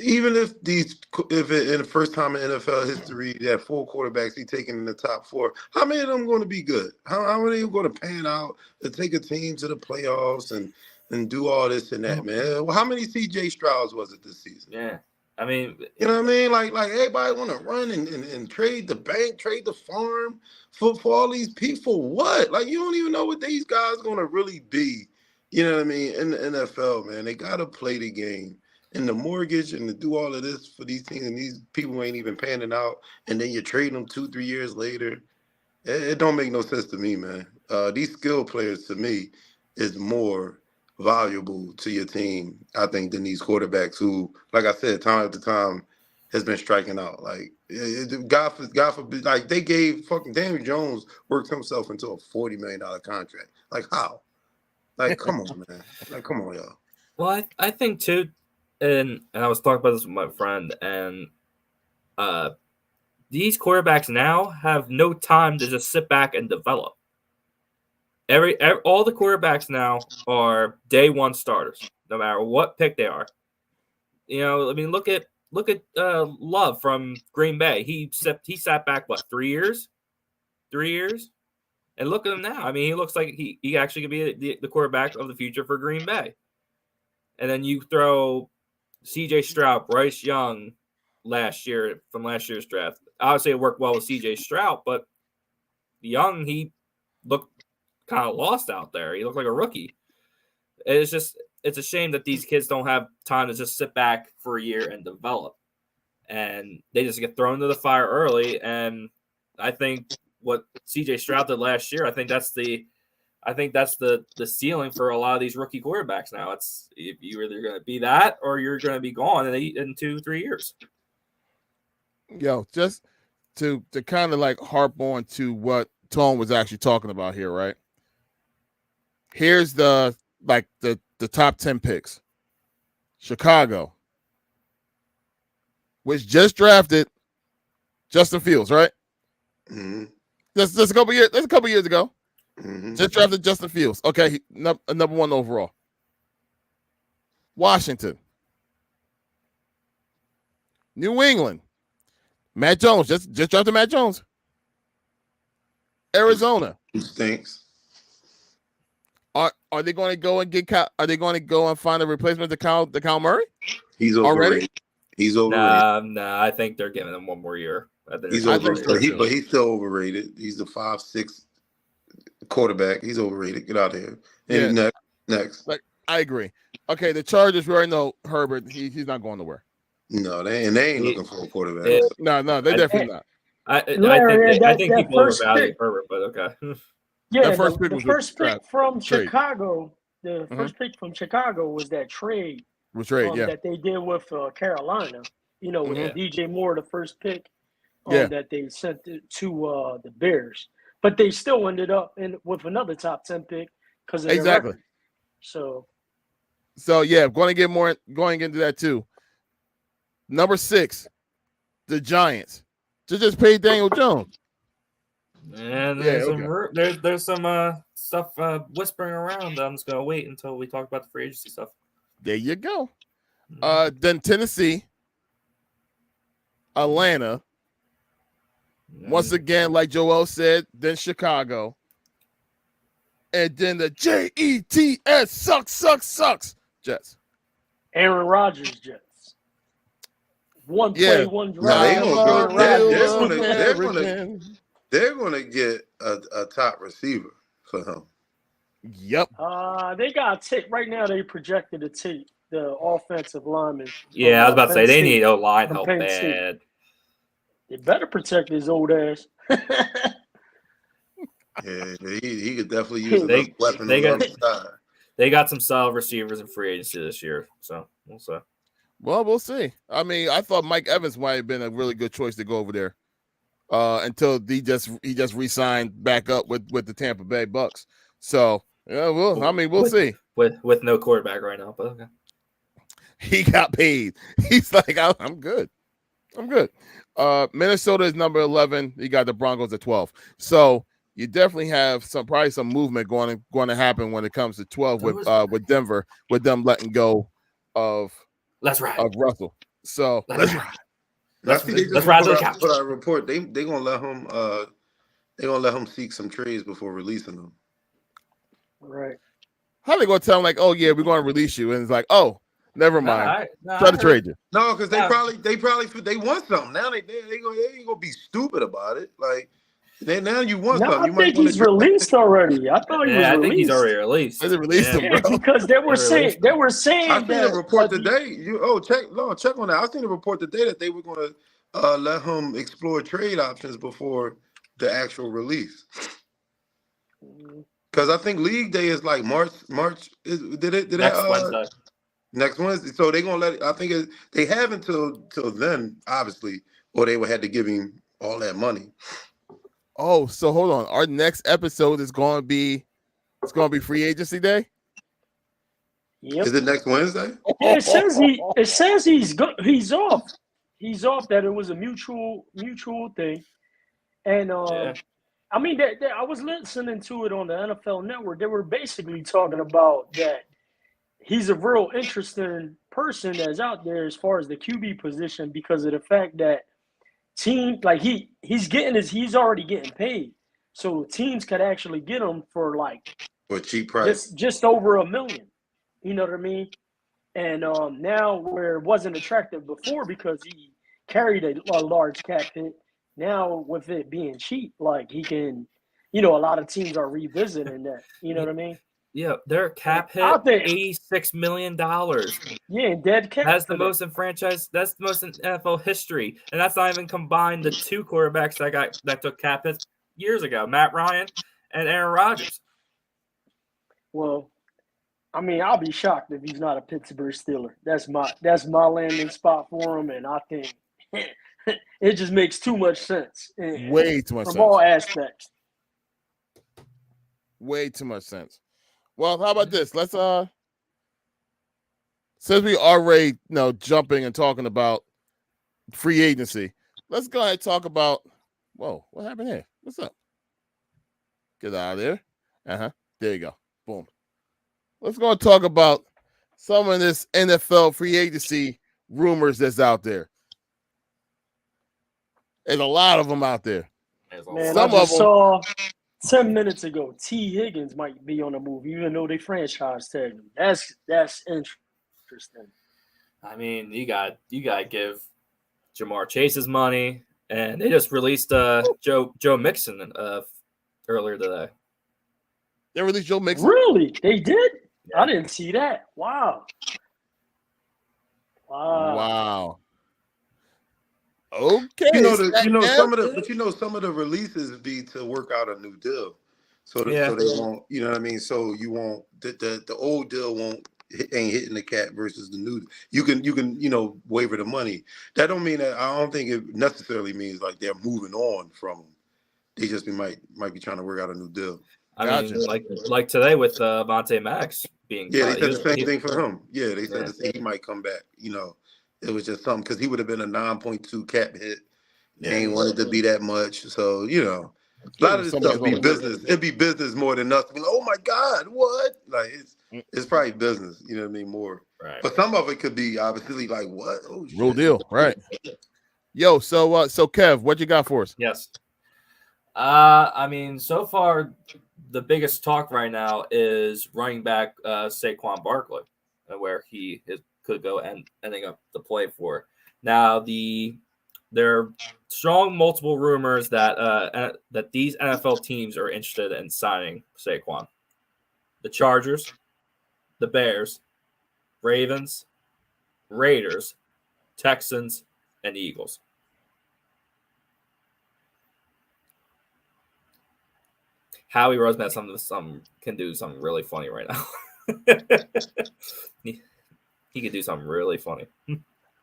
even if in the first time in NFL history that 4 quarterbacks he taken in the top 4, how many of them going to be good? How many are going to pan out to take a team to the playoffs and do all this and that, man? Well, how many C.J. Strouds was it this season? Yeah, I mean, you know what I mean? Like everybody want to run and trade the bank, trade the farm for all these people. What? Like, you don't even know what these guys going to really be. You know what I mean? In the NFL, man, they got to play the game. And the mortgage and to do all of this for these teams, and these people ain't even panning out, and then you trade them 2-3 years later. It don't make no sense to me, man. These skill players, to me, is more valuable to your team, I think, than these quarterbacks who, like I said, time after time, has been striking out. Like, God forbid, like they gave fucking Daniel Jones worked himself into a $40 million contract. Like, how? Like, come on, man. Like, come on, y'all. Well, I think too. And I was talking about this with my friend, and these quarterbacks now have no time to just sit back and develop. All the quarterbacks now are day one starters, no matter what pick they are. I mean, look at Love from Green Bay. He sat back 3 years, and look at him now. I mean, he looks like he actually could be the quarterback of the future for Green Bay. And then you throw C.J. Stroud, Bryce Young from last year's draft. Obviously, it worked well with C.J. Stroud, but Young, he looked kind of lost out there. He looked like a rookie. It's a shame that these kids don't have time to just sit back for a year and develop. And they just get thrown into the fire early. And I think what C.J. Stroud did last year, I think that's the ceiling for a lot of these rookie quarterbacks now. It's you're either going to be that or you're going to be gone in 2-3 years. Yo, just to kind of like harp on to what Tone was actually talking about here, right? Here's the top 10 picks. Chicago, which just drafted Justin Fields, right? Mm-hmm. That's a couple years ago. Mm-hmm. Just drafted Justin Fields. Okay, number 1 overall. Washington. New England. Matt Jones. Just drafted Matt Jones. Arizona. Who stinks? Are they going to go and get? Are they going to go and find a replacement to Kyle Murray? He's overrated. Already? He's overrated. Nah, I think they're giving him one more year. He's overrated, but he's still overrated. He's the 5'6" quarterback. He's overrated. Get out of here. And next. Like, I agree. Okay, the Chargers, we already know Herbert. He's not going nowhere. No, they ain't looking for a quarterback. No, they're definitely not. I think people overvalue Herbert, but okay. Yeah, the first pick from Chicago. The first pick from Chicago was that trade. That they did with Carolina. With DJ Moore, the first pick that they sent to the Bears. But they still ended up with another top 10 pick because of their record. So yeah, going into that too. Number 6, the Giants. Just paid Daniel Jones. And there's some stuff whispering around. I'm just gonna wait until we talk about the free agency stuff. There you go. Then Tennessee, Atlanta. Once again, like Joel said, then Chicago. And then the Jets sucks. Jets. Aaron Rodgers Jets. One Yeah. play, one No, they drive. gonna I'm go. a Aaron Rodgers real sneak on there. American. They're gonna get a top receiver for him. Yep. They got take right now. They projected to take the offensive lineman. Yeah, I was about to say they need a O-line from help Penn State. bad. They better protect his old ass. Yeah, he could definitely use another They- weapon they on the got- other side. They got some solid receivers in free agency this year, so we'll see. Well, we'll see. I mean, I thought Mike Evans might have been a really good choice to go over there. Until he just re-signed back up with the Tampa Bay Bucks. So yeah, we'll see. With no quarterback right now, but okay. He got paid. He's like, I'm good. I'm good. Minnesota is number 11. You got the Broncos at 12. So you definitely have probably some movement going to happen when it comes to 12 with Denver, with them letting go of Russell. So let's ride. Let's Let's ride to the couch. Put out a report. They gonna let him. They gonna let him seek some trades before releasing them. Right. How they gonna tell him like, oh yeah, we're gonna release you, and it's like, oh, never mind. Try to trade you. No, because they want something. Now they ain't gonna be stupid about it. Like now you want No, something. I think he's released already. I thought he was released. I think he's already released. They released him, bro. Because they were saying I seen that a report today. Check on that. I seen a report today that they were gonna let him explore trade options before the actual release. Because I think League Day is like March. Wednesday. Next Wednesday. So they're gonna let it, I think they have until then, obviously, or they would have to give him all that money. Oh, so hold on. Our next episode is going to be free agency day. Yep. Is it next Wednesday? Yeah, it says he's off. He's off. That it was a mutual thing, and I mean that I was listening to it on the NFL Network. They were basically talking about that he's a real interesting person that's out there as far as the QB position because of the fact that like he's already getting paid, so teams could actually get him for a cheap price, just over $1 million. You know what I mean? And now where it wasn't attractive before because he carried a large cap hit. Now with it being cheap, like he can, a lot of teams are revisiting that. You know what I mean? Yeah, their cap hit $86 million. Yeah, dead cap. That's the most in franchise. That's the most in NFL history, and that's not even combined the two quarterbacks that took cap hits years ago: Matt Ryan and Aaron Rodgers. Well, I mean, I'll be shocked if he's not a Pittsburgh Steeler. That's my landing spot for him, and I think it just makes too much sense. Way too much sense from all aspects. Way too much sense. Well, how about this? Let's since we already jumping and talking about free agency, let's go ahead and talk about. Whoa, what happened here? What's up? Get out of there. There you go. Boom. Let's go and talk about some of this NFL free agency rumors that's out there. There's a lot of them out there. Man, I just saw 10 minutes ago, T. Higgins might be on the move, even though they franchise tag him. That's interesting. I mean, you got to give Jamar Chase his money, and they just released Joe Mixon earlier today. They released Joe Mixon? Really? They did? Yeah. I didn't see that. Wow. Okay. Some of the releases be to work out a new deal. So they won't, you know what I mean? So you won't the old deal ain't hitting the cap versus the new. You can waiver the money. That don't mean that I don't think it necessarily means like they're moving on from them. They just might be trying to work out a new deal. I mean, like today with Vontae Max being they said the same thing for him. Yeah, they said he might come back. It was just something because he would have been a 9.2 cap hit. They ain't wanted to be that much. So, a lot of this stuff be business. It'd be business more than us. Like, oh my God, what? Like it's probably business, you know what I mean? More. Right. But some of it could be obviously like what? Oh, shit. Real deal, right. Yo, so Kev, what you got for us? Yes. I mean, so far the biggest talk right now is running back Saquon Barkley. where he could go and ending up to play for. Now there are strong multiple rumors that that these NFL teams are interested in signing Saquon. The Chargers, the Bears, Ravens, Raiders, Texans, and Eagles. Howie Roseman can do something really funny right now. he could do something really funny.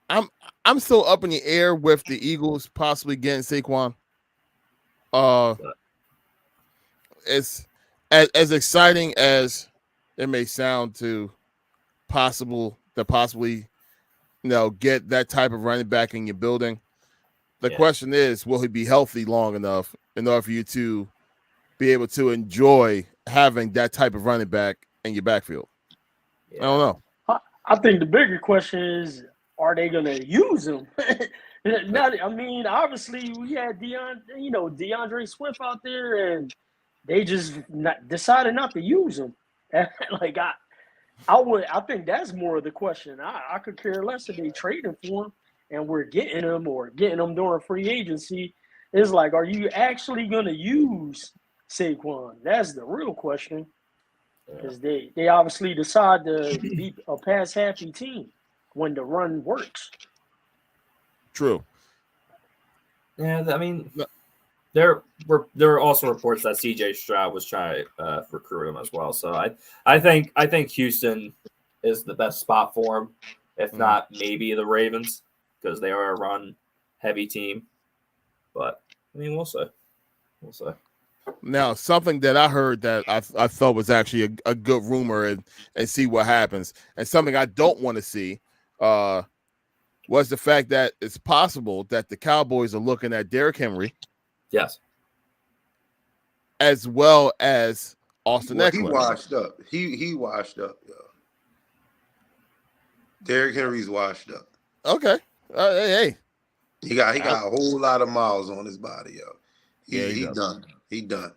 I'm still up in the air with the Eagles possibly getting Saquon. It's as exciting as it may sound to possibly get that type of running back in your building. The question is, will he be healthy long enough in order for you to be able to enjoy having that type of running back in your backfield? I don't know. I think the bigger question is, are they going to use him? Obviously we had DeAndre Swift out there, and they just decided not to use him. I think that's more of the question. I could care less if they trade him for him and we're getting him or getting him during free agency. It's like, are you actually going to use Saquon? That's the real question. Because they obviously decide to be a pass-happy team when the run works. True. Yeah, I mean, there are also reports that C.J. Stroud was trying to recruit him as well. So I think Houston is the best spot for him, if not maybe the Ravens, because they are a run-heavy team. But I mean, we'll see. Now, something that I heard that I thought was actually a good rumor and see what happens, and something I don't want to see was the fact that it's possible that the Cowboys are looking at Derrick Henry. Yes. As well as Austin Eckler. He washed up. He washed up, yo. Derrick Henry's washed up. Okay. Hey. He got a whole lot of miles on his body, yo. He done. He done.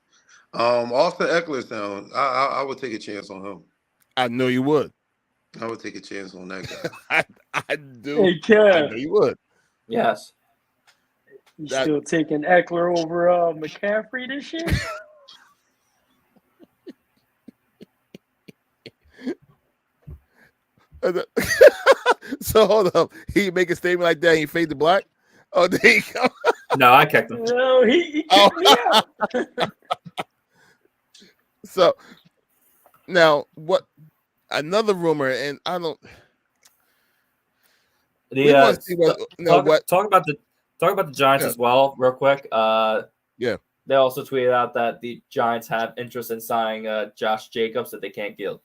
Austin Eckler sound. I would take a chance on him. I know you would. I would take a chance on that guy. I do. Hey, Kev. I know you would. Yes. You still taking Eckler over McCaffrey this year? So hold up. He make a statement like that and he fade to black? Oh, there you go. No, I kicked him. No, he kicked me out. So now what another rumor, and I don't talk about the Giants as well, real quick. They also tweeted out that the Giants have interest in signing Josh Jacobs, that they can't get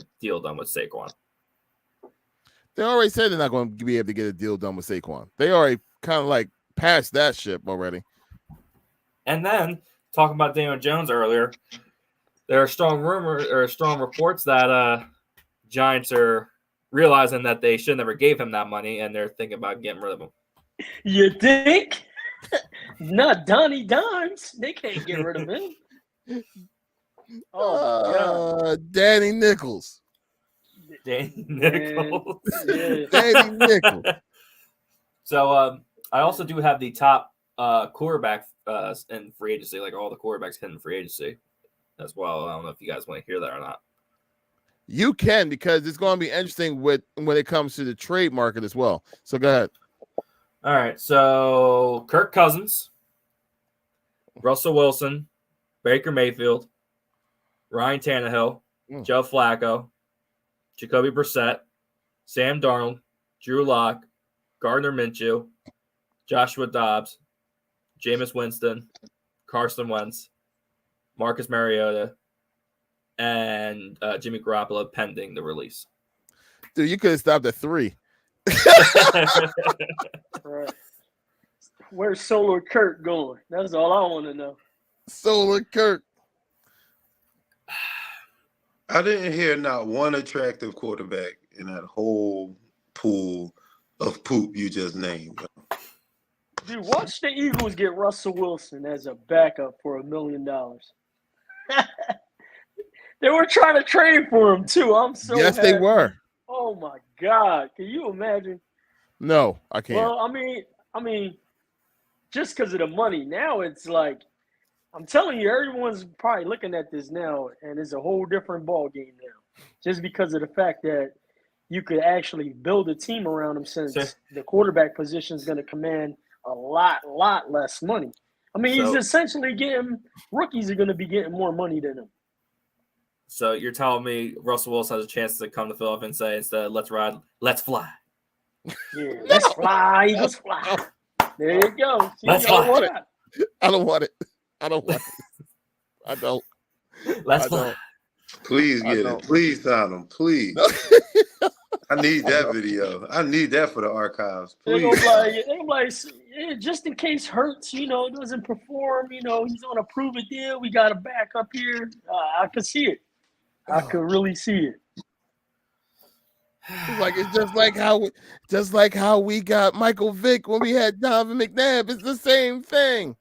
a deal done with Saquon. They already said they're not going to be able to get a deal done with Saquon. They already kind of like passed that ship already. And then talking about Daniel Jones earlier, there are strong reports that Giants are realizing that they should never gave him that money, and they're thinking about getting rid of him. You think? Not Donnie Dimes. They can't get rid of him. Oh, God. Danny Nichols. Danny Nichols. Yeah. Danny Nichols. So I also do have the top quarterback in free agency, like all the quarterbacks hitting free agency as well. I don't know if you guys want to hear that or not. You can, because it's going to be interesting when it comes to the trade market as well. So go ahead. All right. So Kirk Cousins, Russell Wilson, Baker Mayfield, Ryan Tannehill, Joe Flacco, Jacoby Brissett, Sam Darnold, Drew Lock, Gardner Minshew, Joshua Dobbs, Jameis Winston, Carson Wentz, Marcus Mariota, and Jimmy Garoppolo pending the release. Dude, you could have stopped at 3. Right. Where's Solar Kirk going? That's all I want to know. Solar Kirk. I didn't hear not one attractive quarterback in that whole pool of poop you just named. Dude, watch the Eagles get Russell Wilson as a backup for $1 million. They were trying to trade for him too. I'm so yes, happy. they were. Oh my God! Can you imagine? No, I can't. Well, I mean, just because of the money. Now it's like I'm telling you, everyone's probably looking at this now, and it's a whole different ball game now. Just because of the fact that you could actually build a team around him, since the quarterback position is going to command a lot less money. I mean, he's So- essentially getting rookies are going to be getting more money than him. So you're telling me Russell Wilson has a chance to come to Philadelphia and say, instead of let's ride, let's fly. Yeah, let's fly, Eagles fly. There you go. See, Let's y'all fly. want it. I don't want it. I don't want it. I don't. Let's I fly. don't. Please I get don't. it. Please sign him. Please. I need that video. I need that for the archives. They're Please. gonna be like, yeah, just in case Hurts, doesn't perform, he's on a prove it deal. We got a back up here. I could see it. I could really see it. It's just like how we got Michael Vick when we had Donovan McNabb. It's the same thing.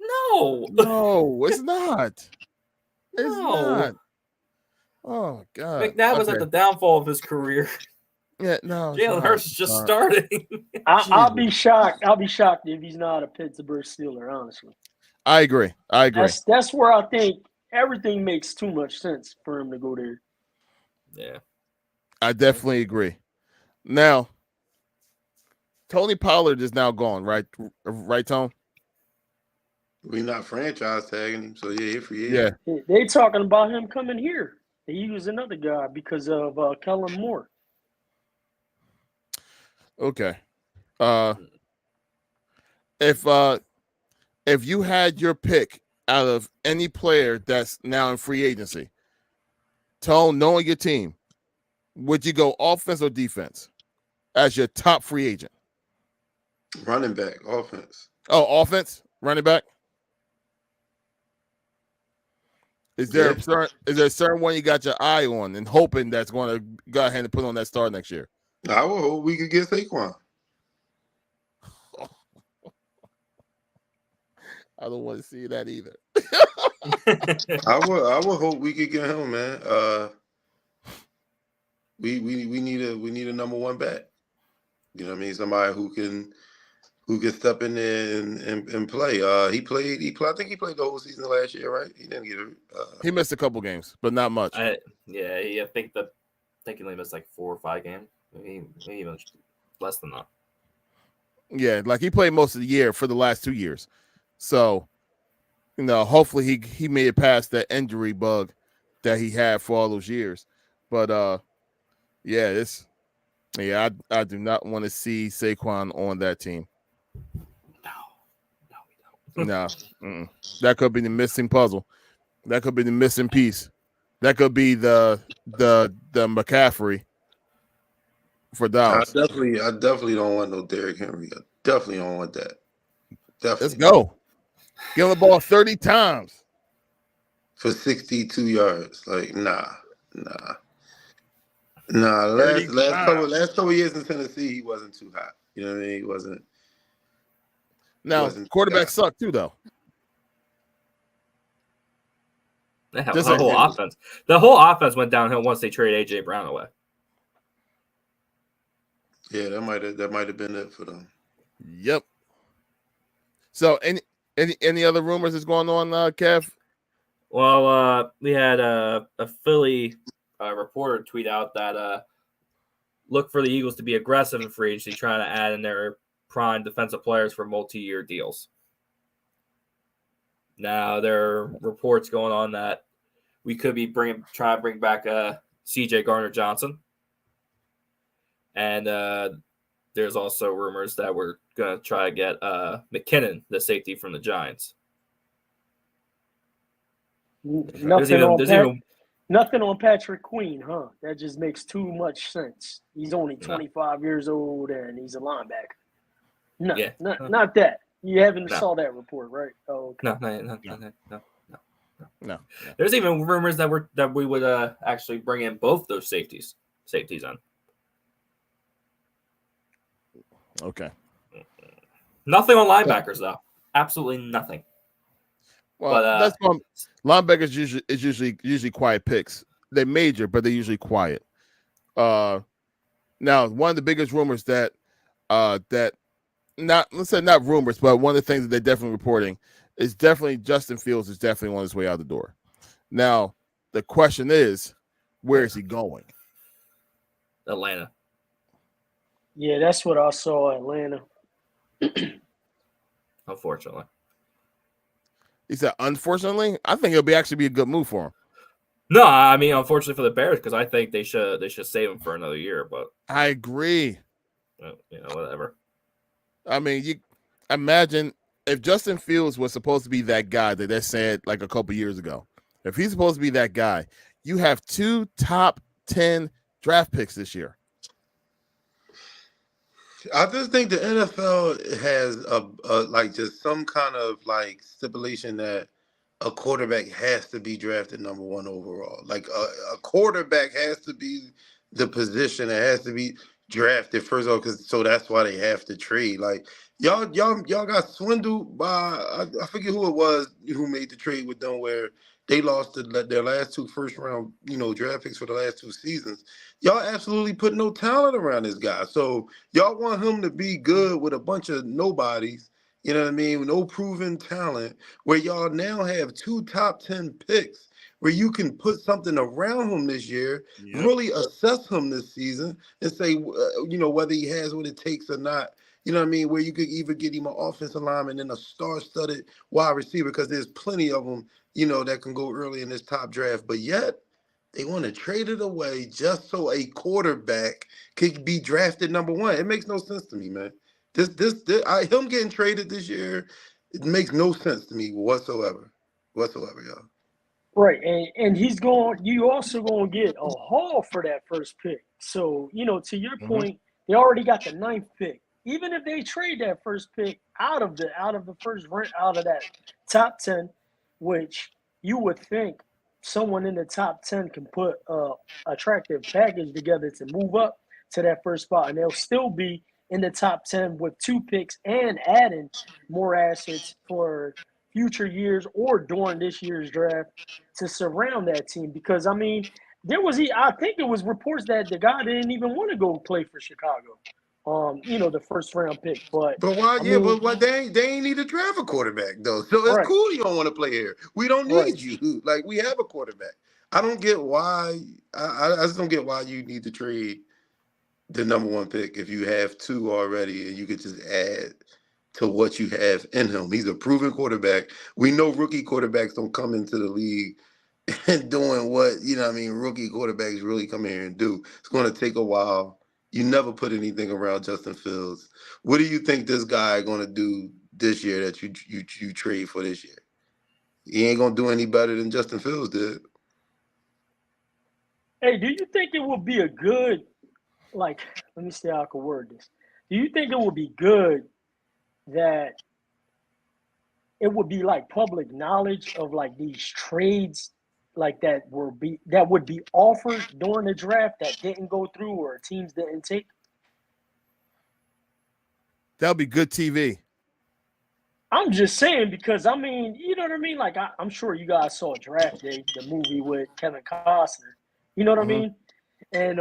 No. No, it's not. It's No. not. Oh God. McNabb was at the downfall of his career. Yeah, no. Jalen Hurts is just starting. I'll be shocked. I'll be shocked if he's not a Pittsburgh Steeler, honestly. I agree. That's where I think everything makes too much sense for him to go there. Yeah. I definitely agree. Now, Tony Pollard is now gone, right? Right, Tone? We not franchise tagging him, so yeah, free Yeah. agent. They talking about him coming here. He was another guy because of Kellen Moore. Okay. If you had your pick out of any player that's now in free agency, Tone, knowing your team, would you go offense or defense as your top free agent? Running back, offense. Oh, offense, running back. Is there a certain one you got your eye on and hoping that's going to go ahead and put on that start next year? I would hope we could get Saquon. I don't want to see that either. I would hope we could get him, man. We need a number one back. You know what I mean? Somebody who can step in there and play. I think he played the whole season last year, right? He didn't get He missed a couple games, but not much. I think he only missed like 4 or 5 games. Maybe even less than that. Yeah, like he played most of the year for the last 2 years. So, hopefully he made it past that injury bug that he had for all those years. But I do not want to see Saquon on that team. No, we don't. No, that could be the missing puzzle. That could be the missing piece. That could be the McCaffrey for Dallas. I definitely don't want no Derrick Henry. I definitely don't want that. Definitely. Let's go. Give him the ball 30 times for 62 yards. Like, nah. Last couple years in Tennessee, he wasn't too hot. You know what I mean? He wasn't. Now, quarterbacks suck too, though. The whole offense. The whole offense went downhill once they traded AJ Brown away. Yeah, that might have been it for them. Yep. So, any other rumors that's going on, Kev? Well, we had a Philly reporter tweet out that look for the Eagles to be aggressive in free agency, trying to add in their prime defensive players for multi-year deals. Now, there are reports going on that we could be trying to bring back C.J. Gardner-Johnson. And there's also rumors that we're going to try to get McKinnon, the safety from the Giants. Nothing on Patrick Queen, huh? That just makes too much sense. He's only 25 years old and he's a linebacker. Not that. You haven't saw that report, right? Oh, okay. No. There's even rumors that we would actually bring in both those safeties on. Okay. Nothing on linebackers though. Absolutely nothing. Well, that's one. Linebackers usually quiet picks. They major, but they're usually quiet. Now, one of the biggest rumors that not let's say not rumors, but one of the things that they're definitely reporting is definitely Justin Fields is definitely on his way out the door. Now, the question is, where is he going? Atlanta. Yeah, that's what I saw. Atlanta. Unfortunately. He said, unfortunately, I think it'll actually be a good move for him. No, I mean, unfortunately for the Bears, because I think they should save him for another year. But I agree. Whatever. I mean, you imagine if Justin Fields was supposed to be that guy that they said like a couple years ago. If he's supposed to be that guy, you have 2 top 10 draft picks this year. I just think the NFL has like just some kind of like stipulation that a quarterback has to be drafted number 1 overall. Like a quarterback has to be the position that has to be drafted first of all, so that's why they have to trade. Like y'all got swindled by I forget who it was who made the trade with them where they lost their last 2 first round draft picks for the last 2 seasons. Y'all absolutely put no talent around this guy. So y'all want him to be good with a bunch of nobodies, you know what I mean? No proven talent, where y'all now have 2 top 10 picks where you can put something around him this year, really assess him this season and say, whether he has what it takes or not. You know what I mean? Where you could even get him an offensive lineman and a star-studded wide receiver, because there's plenty of them, that can go early in this top draft. But yet, they want to trade it away just so a quarterback could be drafted number 1. It makes no sense to me, man. Him getting traded this year, it makes no sense to me whatsoever, y'all. Right, and he's going. You also going to get a haul for that first pick. So to your point, they already got the 9th pick. Even if they trade that first pick out of the first round, out of that top 10, which you would think someone in the top 10 can put a attractive package together to move up to that first spot, and they'll still be in the top 10 with 2 picks and adding more assets for future years or during this year's draft to surround that team. Because I think it was reports that the guy didn't even want to go play for Chicago. The first round pick. But why? But why they ain't need to draft a quarterback though. So it's right. cool you don't want to play here. We don't need you. Like, we have a quarterback. I don't get why. I just don't get why you need to trade the number 1 pick if you have 2 already and you could just add to what you have in him. He's a proven quarterback. We know rookie quarterbacks don't come into the league and doing what, rookie quarterbacks really come here and do. It's going to take a while. You never put anything around Justin Fields. What do you think this guy going to do this year that you trade for this year? He ain't going to do any better than Justin Fields did. Hey, do you think it would be a good, let me see how I can word this. Do you think it would be good that it would be like public knowledge of like these trades that would be offered during the draft that didn't go through or teams didn't take? That'll be good TV. I'm just saying because, you know what I mean? Like, I'm sure you guys saw Draft Day, the movie with Kevin Costner. You know what I mean? And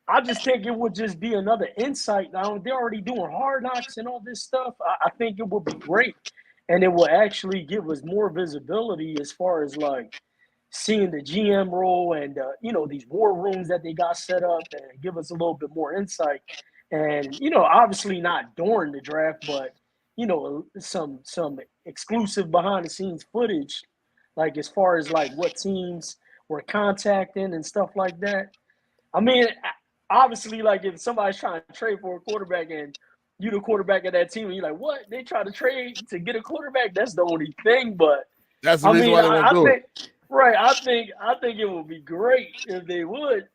I just think it would just be another insight. Now, they're already doing Hard Knocks and all this stuff. I think it would be great. And it will actually give us more visibility as far as, like, seeing the GM role and, these war rooms that they got set up, and give us a little bit more insight. And, obviously not during the draft, but, some exclusive behind-the-scenes footage, like as far as, like, what teams were contacting and stuff like that. Obviously, like, if somebody's trying to trade for a quarterback and you the quarterback of that team and you're like, what? They try to trade to get a quarterback? That's the only thing. But that's the reason why they won't do it. Right. I think it would be great if they would.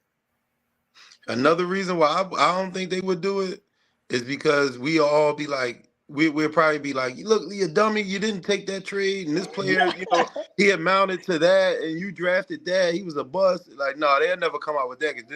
Another reason why I don't think they would do it is because we all be like, we'll probably be like, look, you dummy, you didn't take that trade, and this player, he amounted to that, and you drafted that, he was a bust. Like, no, they'll never come out with that, because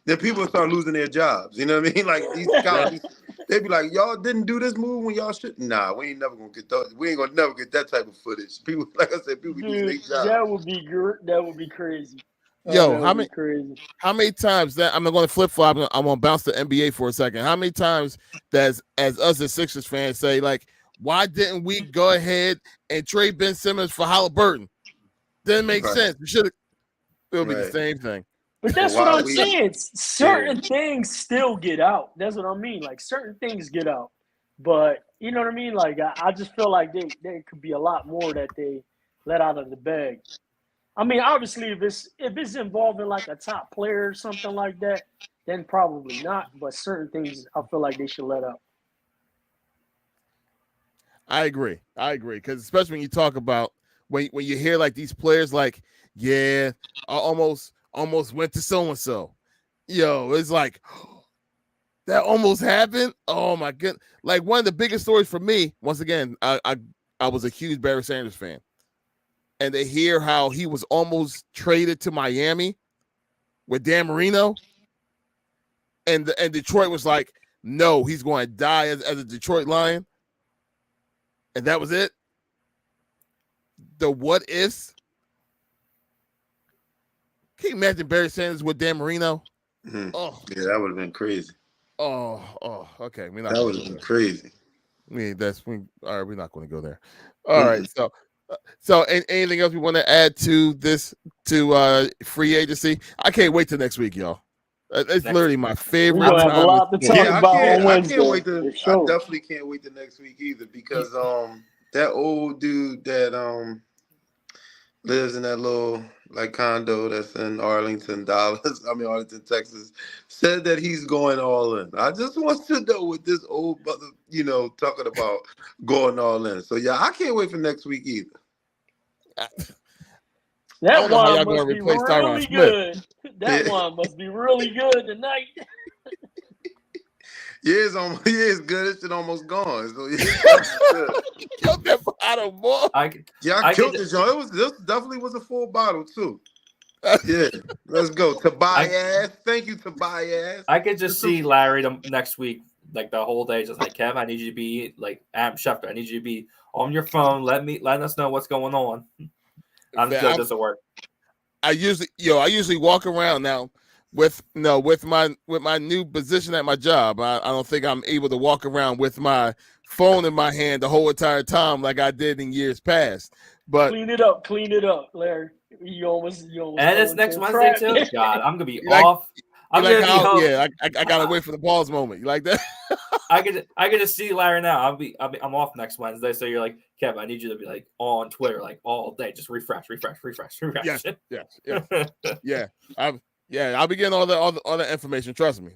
then people start losing their jobs. You know what I mean? Like, these scouts, they be like, y'all didn't do this move when y'all should. Nah, we ain't never gonna get that. We ain't gonna never get that type of footage. People, like I said, people be losing their jobs. That would be good. That would be crazy. Yo, that would be crazy. how many times that I'm going to flip flop? I'm going to bounce to NBA for a second. How many times does as us as Sixers fans say like, why didn't we go ahead and trade Ben Simmons for Halliburton? Didn't make sense. We should have. It'll be the same thing. But that's Why what I'm we- saying. Certain things still get out. That's what I mean. Like certain things get out. But you know what I mean? Like I just feel like there could be a lot more that they let out of the bag. I mean, obviously, if it's involving like a top player or something like that, then probably not. But certain things, I feel like they should let out. I agree. Because especially when you talk about when you hear like these players like, yeah, I almost went to so and so. Yo, it's like that almost happened. Oh my goodness! Like one of the biggest stories for me. Once again, I was a huge Barry Sanders fan. And to hear how he was almost traded to Miami with Dan Marino, and Detroit was like, no, he's going to die as a Detroit Lion, and that was it. The what ifs. Can you imagine Barry Sanders with Dan Marino? Mm-hmm. Oh, yeah, that would have been crazy. Oh, okay. That would have been crazy. All right, we're not going to go there. All right, so anything else we want to add to this free agency? I can't wait till next week, y'all. It's literally my favorite. We're gonna have a lot to talk about on Wednesday. I definitely can't wait till next week either because that old dude that lives in that little like condo that's in Arlington, Texas, said that he's going all in. I just want to know what this old brother, talking about going all in. So yeah, I can't wait for next week either. That one must be really good. That one must be really good tonight. Yeah, it's good. It's almost gone. So yeah, killed that bottle, boy. I killed this, y'all. This definitely was a full bottle too. Yeah, let's go, Tobias. Thank you, Tobias. I could just see Larry next week, like the whole day, just like Kev. I need you to be like Adam Schefter. I need you to be on your phone. Let us know what's going on. I'm sure it doesn't work. I usually walk around now with my new position at my job. I don't think I'm able to walk around with my phone in my hand the whole entire time like I did in years past. But clean it up, Larry. You almost and it's next Wednesday too. God, I'm gonna be off. I gotta wait for the balls moment. You like that? I could just see Larry now. I'm off next Wednesday, so you're like, Kev, I need you to be like on Twitter like all day, just refresh. Yes. Yeah. I'll be getting all the information. Trust me.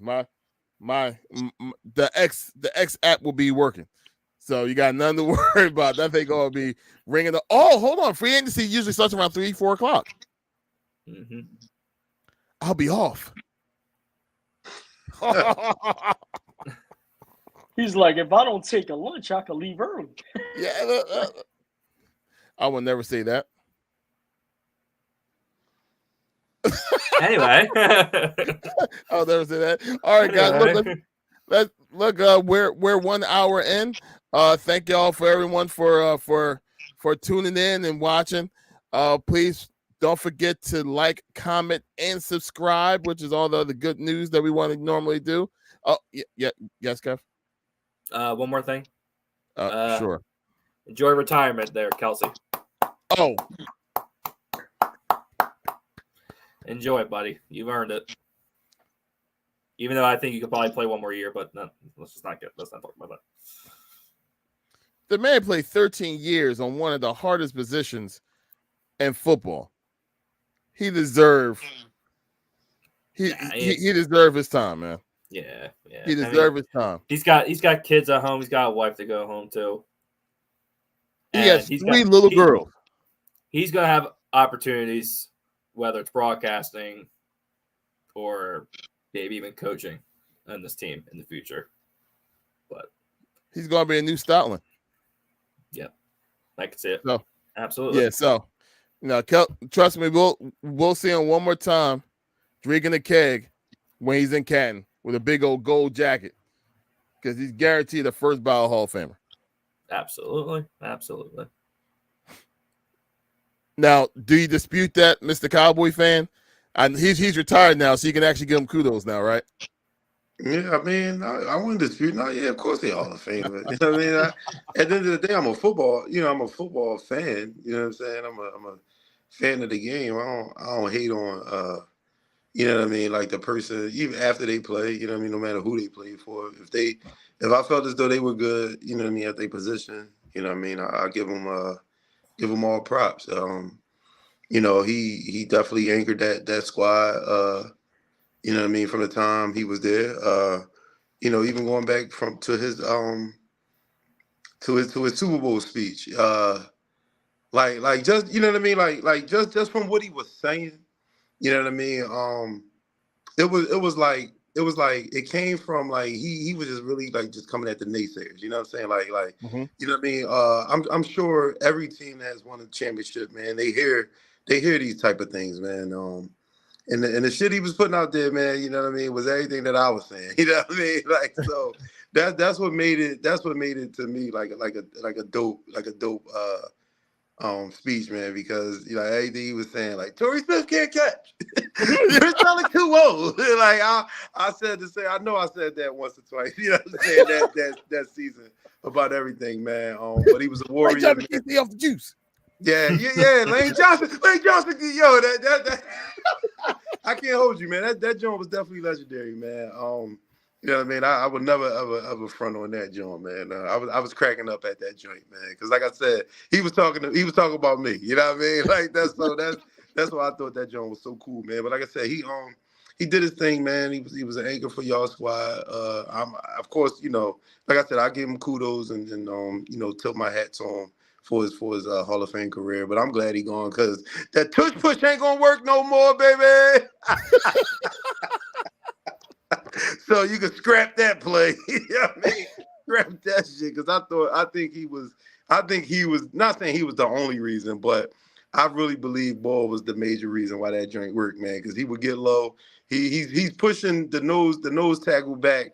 The X app will be working. So you got nothing to worry about. That thing gonna be ringing the. Oh, hold on. Free agency usually starts around 3-4 o'clock. Mm-hmm. I'll be off. He's like, if I don't take a lunch, I can leave early. Yeah, I will never say that. Anyway, I'll never say that. All right, guys. Look. We're 1 hour in. Thank y'all for everyone for tuning in and watching. Please don't forget to like, comment, and subscribe, which is all the other good news that we want to normally do. Oh, yeah, yes, Kev. One more thing. Sure. Enjoy retirement there, Kelsey. Oh. Enjoy it, buddy. You've earned it. Even though I think you could probably play one more year, but no, let's not talk about that. The man played 13 years on one of the hardest positions in football. He deserved he deserved his time, man. Yeah. He deserved his time. He's got kids at home. He's got a wife to go home to. He has three little girls. He's gonna have opportunities, whether it's broadcasting or maybe even coaching on this team in the future. But he's gonna be a new Stoutland. Yep, I can see it. So, absolutely. Yeah. So, trust me, we'll see him one more time drinking a keg when he's in Canton with a big old gold jacket because he's guaranteed a first ballot Hall of Famer. Absolutely. Now, do you dispute that, Mr. Cowboy fan? And he's retired now, so you can actually give him kudos now, right? Yeah, I mean, I wouldn't dispute. No, yeah, of course they Hall of Famer. You know what I mean? At the end of the day, I'm a football fan. You know what I'm saying? I'm a fan of the game. I don't hate on you know what I mean, like the person even after they play. You know what I mean? No matter who they play for, if I felt as though they were good, you know what I mean, at their position, you know what I mean, I give them all props. You know, he definitely anchored that squad. You know what I mean, from the time he was there. You know, even going back to his Super Bowl speech. Like just you know what I mean, like just from what he was saying, you know what I mean. It was like it came from like he was just really like just coming at the naysayers. You know what I'm saying? Like you know what I mean. I'm sure every team that has won a championship, man, they hear these type of things, man. And the shit he was putting out there, man, you know what I mean, was everything that I was saying. You know what I mean? Like so that's what made it to me like a dope speech, man, because you know everything he was saying, like Torrey Smith can't catch. You're like too old. Like I said to say, I know I said that once or twice, you know what I'm saying, that season about everything, man. But he was a warrior. Trying to keep me off the juice. Yeah. Lane Johnson, yo, that I can't hold you, man. That joint was definitely legendary, man. You know what I mean? I would never ever front on that joint, man. I was cracking up at that joint, man, because like I said, he was talking about me. You know what I mean? Like that's why I thought that joint was so cool, man. But like I said, he did his thing, man. He was an anchor for y'all squad. I'm of course, you know, like I said, I give him kudos and you know, tilt my hats on for his Hall of Fame career. But I'm glad he gone because that tush push ain't gonna work no more, baby. So you can scrap that play. You know what I mean? Scrap that shit because I think he was not saying he was the only reason, but I really believe Ball was the major reason why that joint worked, man. Because he would get low. He's pushing the nose tackle back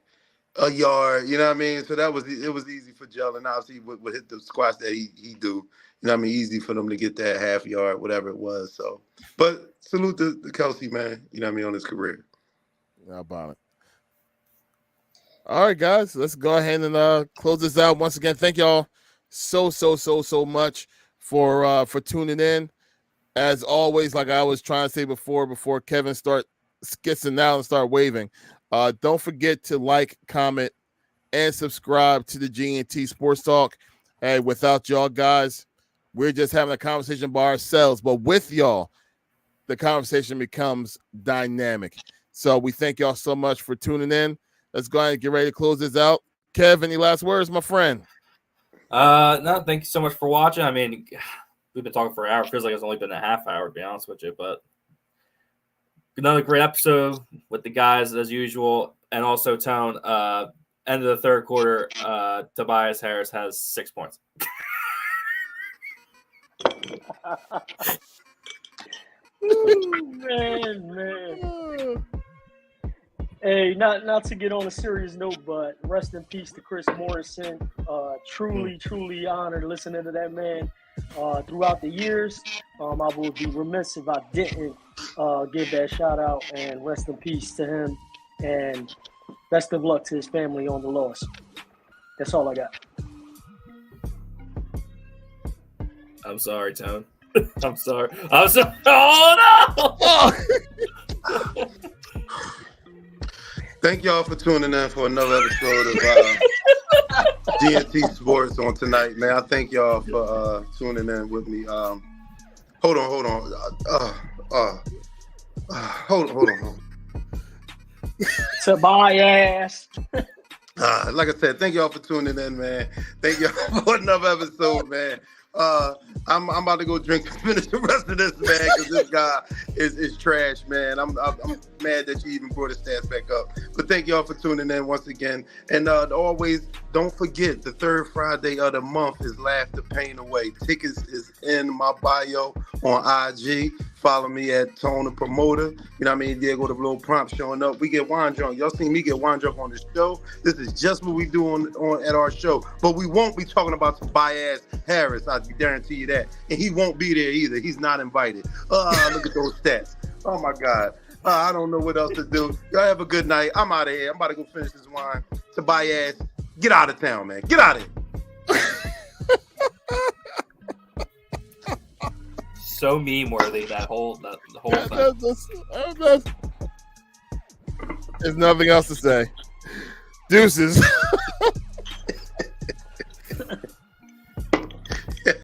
a yard, you know what I mean? So it was easy for Jell, and obviously would hit the squats that he do, you know what I mean? Easy for them to get that half yard, whatever it was. So, but salute to Kelsey, man, you know what I mean, on his career. How about it? All right, guys, let's go ahead and close this out. Once again, thank y'all so much for tuning in. As always, like I was trying to say before Kevin start skissing out and start waving, don't forget to like, comment, and subscribe to the G&T Sports Talk. Hey, without y'all guys, we're just having a conversation by ourselves, but with y'all, the conversation becomes dynamic. So we thank y'all so much for tuning in. Let's go ahead and get ready to close this out. Kev, any last words, my friend? No, thank you so much for watching. I mean, we've been talking for an hour. It feels like it's only been a half hour, to be honest with you, but another great episode with the guys as usual. And also, Tone, end of the third quarter, Tobias Harris has 6 points. Ooh, man. Hey, not to get on a serious note, but rest in peace to Chris Morrison. Truly honored listening to that man throughout the years. I would be remiss if I didn't give that shout out, and rest in peace to him, and best of luck to his family on the loss. That's all I got. I'm sorry, Tone. I'm sorry. Oh, no! Thank y'all for tuning in for another episode of G&T Sports on tonight, man. I thank y'all for tuning in with me. Hold on. Hold on. Tobias. Like I said, thank y'all for tuning in, man. Thank y'all for another episode, man. I'm about to go drink and finish the rest of this, man, because this guy is trash, man. I'm mad that you even brought the stats back up. But thank y'all for tuning in once again. And always, don't forget, the third Friday of the month is Laugh the Pain Away. Tickets is in my bio on IG. Follow me at Tone the Promoter. You know what I mean? Diego the Blow Prompt showing up. We get wine drunk. Y'all seen me get wine drunk on the show. This is just what we do on at our show. But we won't be talking about Tobias Harris. I guarantee you that. And he won't be there either. He's not invited. Look at those stats. Oh my God. I don't know what else to do. Y'all have a good night. I'm out of here. I'm about to go finish this wine. Tobias, get out of town, man. Get out of here. So meme worthy the whole thing. There's nothing else to say. Deuces.